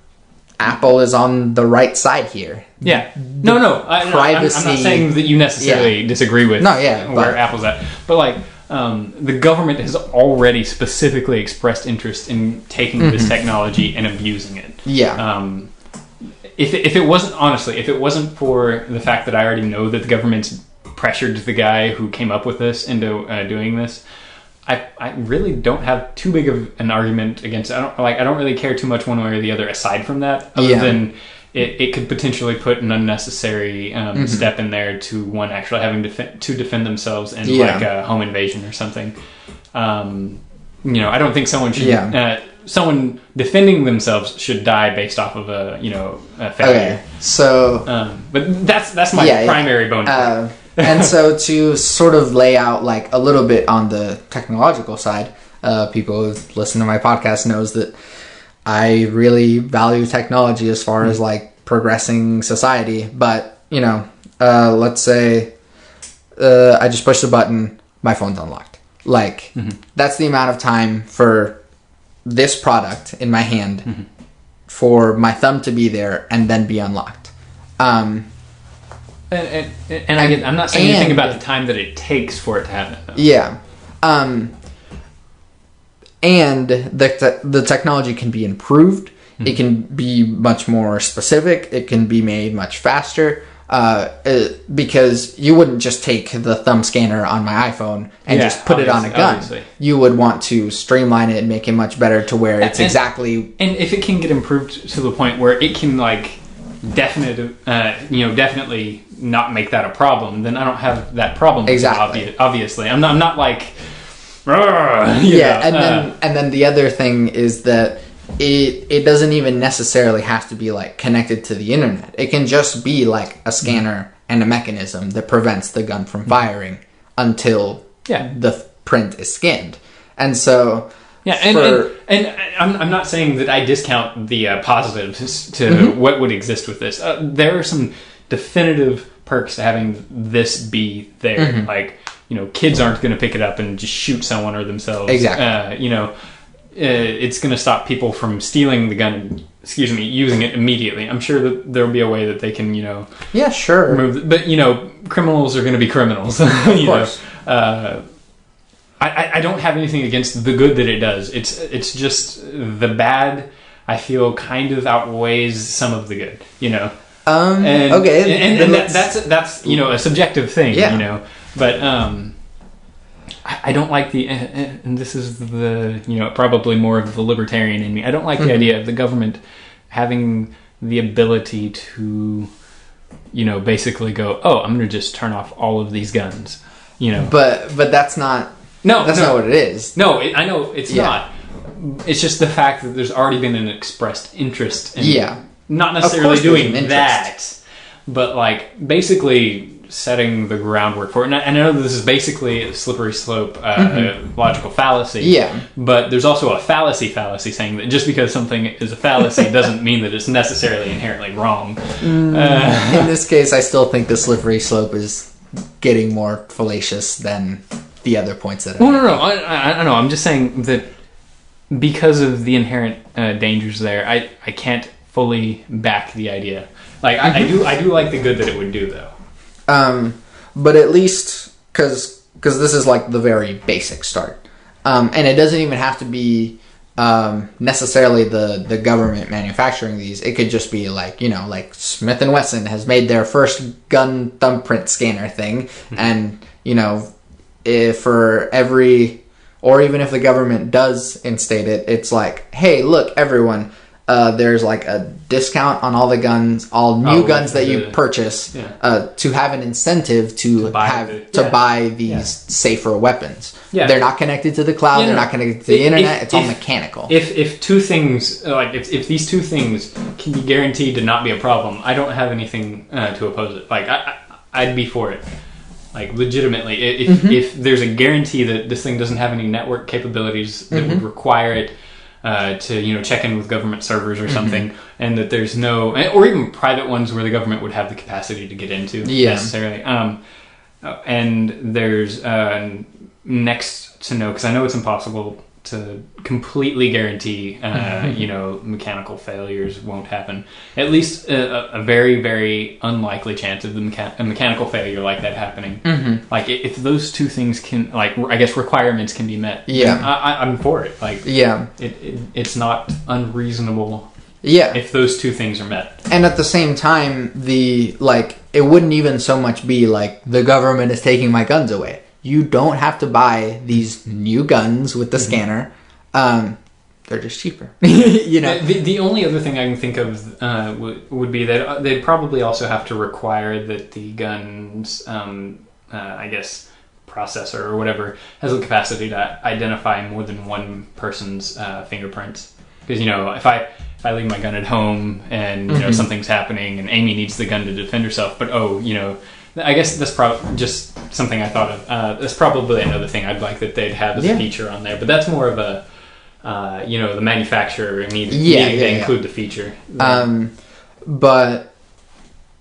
Apple is on the right side here. Yeah. No. Privacy. I'm not saying that you necessarily disagree with where Apple's at. But the government has already specifically expressed interest in taking this technology and abusing it. Yeah. If it wasn't for the fact that I already know that the government's pressured the guy who came up with this into doing this, I really don't have too big of an argument against it. I don't really care too much one way or the other aside from that, other than it could potentially put an unnecessary step in there to one actually having to defend themselves in a home invasion or something. I don't think someone should someone defending themselves should die based off of a failure. Okay, so but that's my primary bone. And so to sort of lay out a little bit on the technological side, people who listen to my podcast knows that I really value technology as far as progressing society. But, let's say I just push the button, my phone's unlocked. Like, that's the amount of time for this product in my hand for my thumb to be there and then be unlocked. And I'm not saying anything about the time that it takes for it to happen, though. Yeah. And the technology can be improved. It can be much more specific. It can be made much faster. Because you wouldn't just take the thumb scanner on my iPhone and just put it on a gun. Obviously. You would want to streamline it and make it much better to where it's exactly... And if it can get improved to the point where it can, like, definitely not make that a problem, then I don't have that problem. Exactly. Obviously. I'm not like... And then the other thing is that it doesn't even necessarily have to be like connected to the internet. It can just be like a scanner and a mechanism that prevents the gun from firing until the print is scanned. And so and I'm not saying that I discount the positives to what would exist with this. There are some definitive perks to having this be there. Like, kids aren't going to pick it up and just shoot someone or themselves. Exactly. It's going to stop people from stealing the gun and, using it immediately. I'm sure that there'll be a way that they can, yeah, sure. remove it. But, criminals are going to be criminals. Of course. I don't have anything against the good that it does. It's just the bad, I feel, kind of outweighs some of the good, Okay. And that's a subjective thing, But I don't like and this is the probably more of the libertarian in me. I don't like the idea of the government having the ability to basically go, oh, I'm going to just turn off all of these guns, But that's not. That's not what it is. No, I know it's not. It's just the fact that there's already been an expressed interest in not necessarily doing that, but like basically setting the groundwork for it. And I know this is basically a slippery slope, logical fallacy. Yeah. But there's also a fallacy saying that just because something is a fallacy doesn't mean that it's necessarily inherently wrong. In this case, I still think the slippery slope is getting more fallacious than the other points that No. I know. I'm just saying that because of the inherent dangers there, I can't fully back the idea. Like I do like the good that it would do, though. But at least because this is like the very basic start, and it doesn't even have to be necessarily the government manufacturing these. It could just be like like Smith and Wesson has made their first gun thumbprint scanner thing, and if for every, or even if the government does instate it, it's like, hey, look, everyone, there's like a discount on all the guns, all new guns that you purchase, to have an incentive to buy these safer weapons. Yeah. They're not connected to the cloud. They're not connected to the internet. It's all mechanical. If two things, like if these two things can be guaranteed to not be a problem, I don't have anything to oppose it. Like I'd be for it. Like legitimately, if there's a guarantee that this thing doesn't have any network capabilities that would require it to check in with government servers or something, and that there's no, or even private ones where the government would have the capacity to get into necessarily. And there's next to no, because I know it's impossible to completely guarantee mechanical failures won't happen. At least a very, very unlikely chance of a mechanical failure like that happening. Like if those two things can, like, I guess requirements can be met, I'm for it. Like it's not unreasonable if those two things are met. And at the same time, it wouldn't even so much be like the government is taking my guns away. You don't have to buy these new guns with the scanner. They're just cheaper. The only other thing I can think of would be that they'd probably also have to require that the gun's, I guess, processor or whatever has the capacity to identify more than one person's fingerprints. Because if I leave my gun at home and something's happening and Amy needs the gun to defend herself, but I guess that's probably just something I thought of. That's probably another thing I'd like that they'd have as a feature on there. But that's more of a, the manufacturer needing to include the feature. But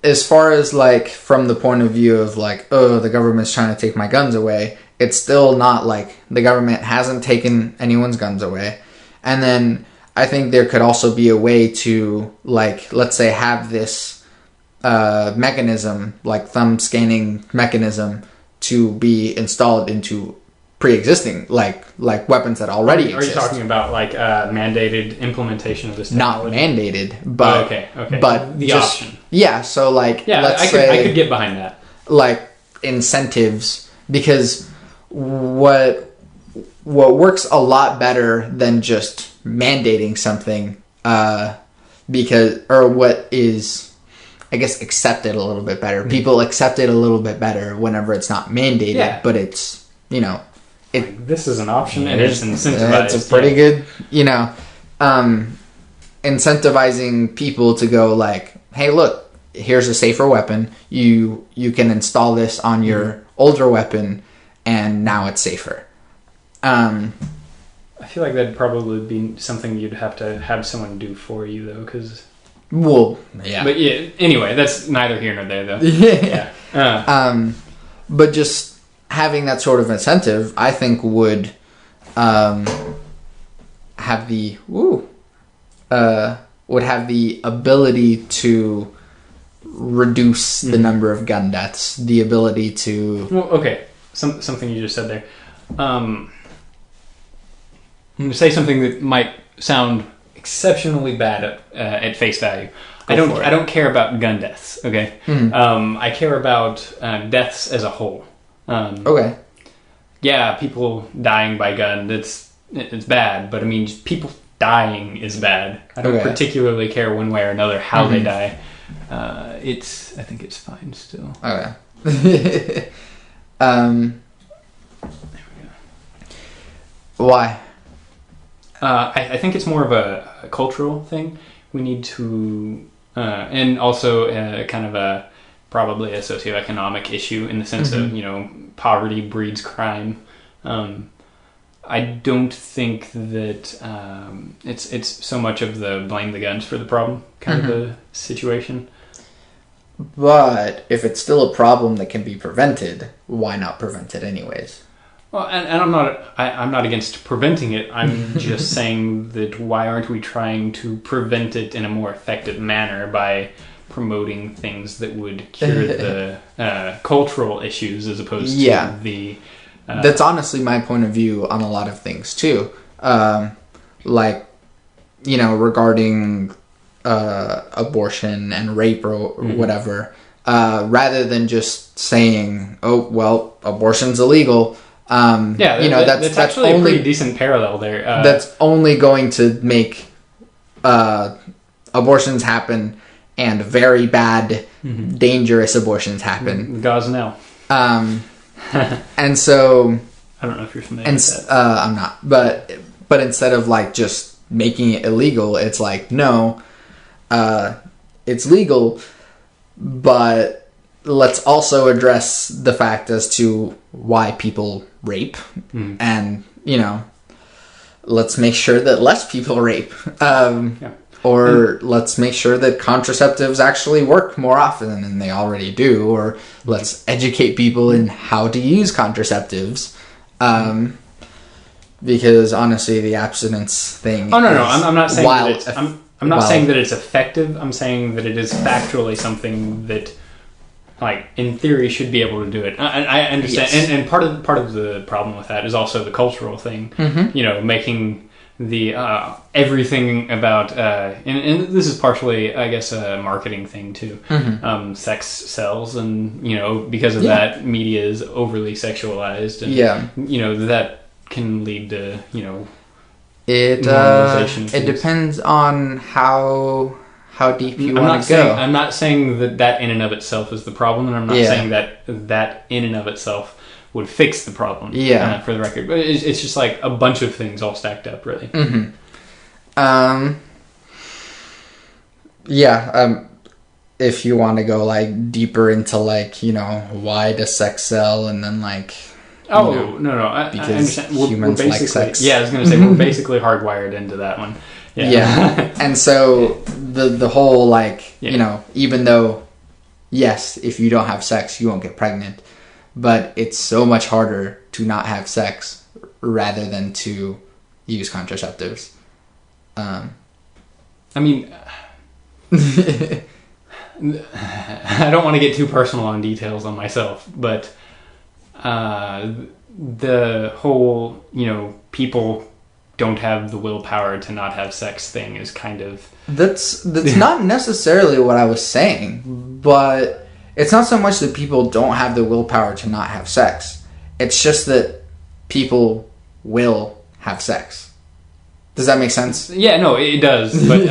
as far as like from the point of view of like, oh, the government's trying to take my guns away, it's still not like the government hasn't taken anyone's guns away. And then I think there could also be a way to, like, let's say have this mechanism, like thumb scanning mechanism, to be installed into pre-existing, like weapons that already exist. Are you talking about like mandated implementation of this technology? Not mandated, but okay. But the just, option. Yeah, so like, yeah, let's say I could get behind that. Like incentives, because what works a lot better than just mandating something, what is, I guess, accepted a little bit better. People accept it a little bit better whenever it's not mandated, but it's, this is an option and it's incentivized. It's a pretty good, incentivizing people to go like, hey, look, here's a safer weapon. You can install this on your older weapon, and now it's safer. I feel like that'd probably be something you'd have to have someone do for you, though, because... Well, yeah. But yeah, anyway, that's neither here nor there, though. Yeah. But just having that sort of incentive, I think, would have the ability to reduce the number of gun deaths, the ability to... Well, okay, something you just said there. I'm going to say something that might sound exceptionally bad at face value. I don't care about gun deaths, okay? Mm-hmm. I care about deaths as a whole. Okay. Yeah, people dying by gun, it's bad, but I mean, people dying is bad. I don't particularly care one way or another how they die. I think it's fine still. Okay. There we go. Why? I think it's more of a cultural thing. We need to, and also kind of probably a socioeconomic issue in the sense of, poverty breeds crime. I don't think that it's so much of the blame the guns for the problem kind of a situation. But if it's still a problem that can be prevented, why not prevent it anyways? Well, and I'm not against preventing it. I'm just saying that why aren't we trying to prevent it in a more effective manner by promoting things that would cure the cultural issues as opposed to the... That's honestly my point of view on a lot of things too. Regarding abortion and rape or whatever, rather than just saying, oh, well, abortion's illegal. That's actually only a pretty decent parallel there. That's only going to make abortions happen, and very bad, dangerous abortions happen. Gosnell. And so... I don't know if you're familiar with that. I'm not. But instead of like just making it illegal, it's like, no, it's legal, but let's also address the fact as to why people rape, and let's make sure that less people rape, or let's make sure that contraceptives actually work more often than they already do, or let's educate people in how to use contraceptives, because honestly the abstinence thing I'm not saying I'm not saying that it's effective. I'm saying that it is factually something that, like, in theory, should be able to do it. I understand, yes. and part of the problem with that is also the cultural thing. Making the everything about and this is partially, I guess, a marketing thing too. Sex sells, and because of that, media is overly sexualized, and that can lead to it depends on how deep you want to go. I'm not saying that in and of itself is the problem, and I'm not saying that in and of itself would fix the problem. For the record, but it's just like a bunch of things all stacked up, really. If you want to go like deeper into like why does sex sell, and then like no, because I understand. Humans we're like sex. Yeah, I was going to say we're basically hardwired into that one. And so the whole like even though yes, if you don't have sex you won't get pregnant, but it's so much harder to not have sex rather than to use contraceptives. I mean, I don't want to get too personal on details on myself, but the whole, people don't have the willpower to not have sex thing is kind of... That's not necessarily what I was saying, but it's not so much that people don't have the willpower to not have sex. It's just that people will have sex. Does that make sense? Yeah, no, it does. But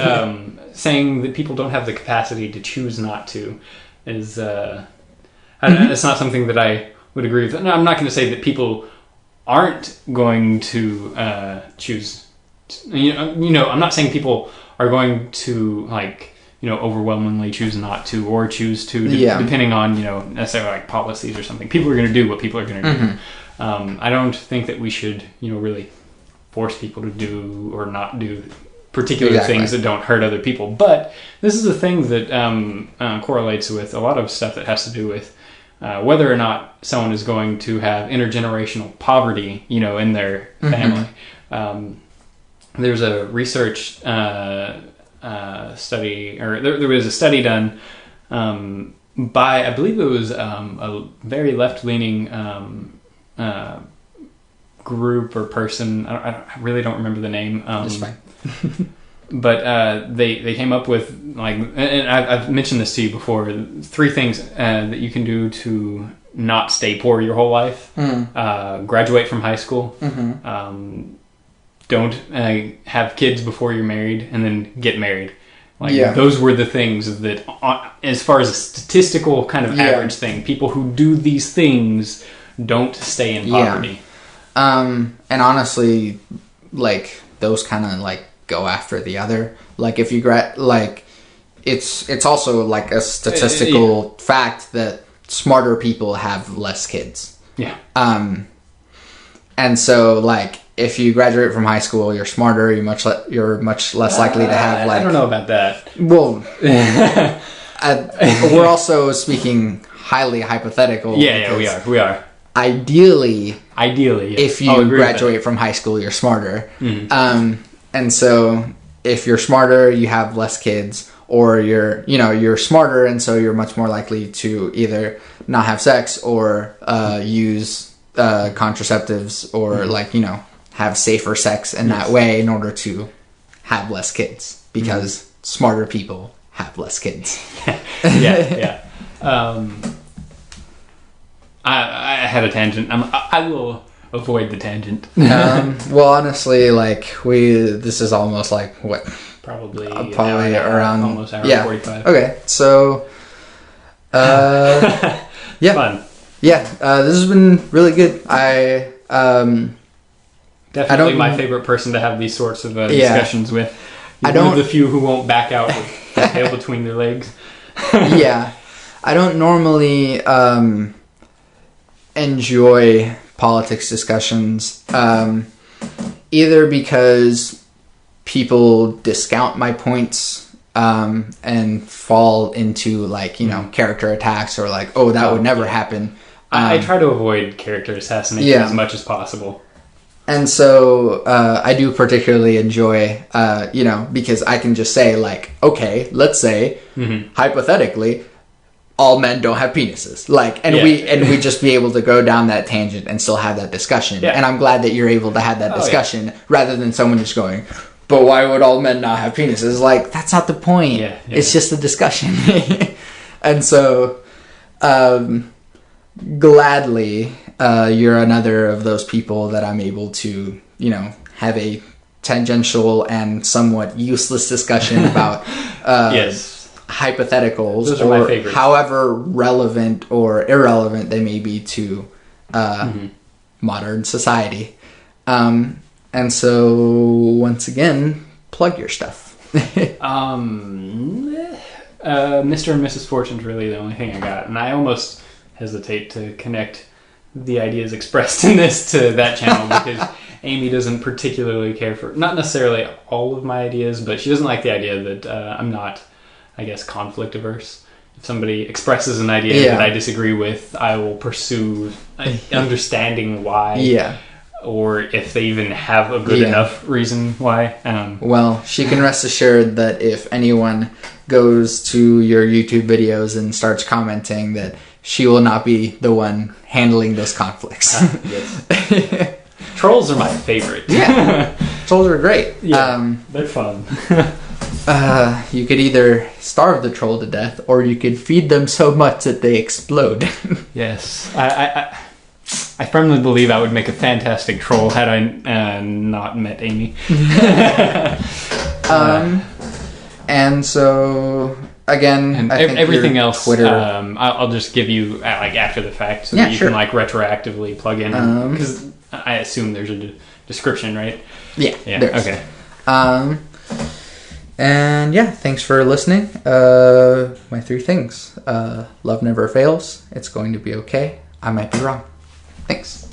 saying that people don't have the capacity to choose not to is... it's not something that I would agree with. No, I'm not going to say that people aren't going to choose... I'm not saying people are going to, overwhelmingly choose not to or choose to, depending on, necessarily like policies or something. People are going to do what people are going to do. I don't think that we should, really force people to do or not do particular things that don't hurt other people. But this is a thing that correlates with a lot of stuff that has to do with whether or not someone is going to have intergenerational poverty, in their family. There's a research study, or there was a study done by, I believe it was a very left-leaning group or person. I really don't remember the name. That's fine. But they came up with, and I've mentioned this to you before, 3 things that you can do to not stay poor your whole life. Graduate from high school. Don't have kids before you're married, and then get married. Those were the things that, as far as a statistical kind of average thing, people who do these things don't stay in poverty. And honestly, those kind of go after the other. If you it's also a statistical fact that smarter people have less kids. Yeah. And so if you graduate from high school, you're smarter. You're much less likely to have I don't know about that. Well, we're also speaking highly hypothetical. Yeah, we are. Ideally, if you graduate from high school, you're smarter. And so if you're smarter, you have less kids, or you're smarter, and so you're much more likely to either not have sex or use contraceptives, or have safer sex in that way in order to have less kids, because smarter people have less kids. Yeah. I had a tangent. I will avoid the tangent. Well, honestly, this is almost what? Probably around almost hour 45. Okay, so yeah, fun. Yeah, this has been really good. Definitely my favorite person to have these sorts of discussions with. You're one of the few who won't back out with the tail between their legs. Yeah, I don't normally enjoy politics discussions, either because people discount my points and fall into character attacks, or that would never happen. I try to avoid character assassination as much as possible. And so I do particularly enjoy, because I can just say okay, let's say hypothetically, all men don't have penises, we just be able to go down that tangent and still have that discussion. Yeah. And I'm glad that you're able to have that discussion rather than someone just going, but why would all men not have penises? That's not the point. Yeah. It's just a discussion. And so, gladly, you're another of those people that I'm able to, have a tangential and somewhat useless discussion about hypotheticals. Those are my favorites. However relevant or irrelevant they may be to modern society. And so, once again, plug your stuff. Mr. and Mrs. Fortune's really the only thing I got, and I almost hesitate to connect the ideas expressed in this to that channel because Amy doesn't particularly care for, not necessarily all of my ideas, but she doesn't like the idea that I'm not, I guess, conflict averse. somebody expresses an idea that I disagree with, I will pursue understanding why. Yeah. Or if they even have a good enough reason why. Well, she can rest assured that if anyone goes to your YouTube videos and starts commenting, that she will not be the one handling those conflicts. Yes. Trolls are my favorite. Yeah. Trolls are great. Yeah, they're fun. You could either starve the troll to death, or you could feed them so much that they explode. Yes. I firmly believe I would make a fantastic troll had I not met Amy. And so, again, and I think everything else, Twitter... I'll just give you, after the fact, so that you can, retroactively plug in. Because I assume there's a description, right? Yeah, there's. Okay. And thanks for listening. My 3 things. Love never fails. It's going to be okay. I might be wrong. Thanks.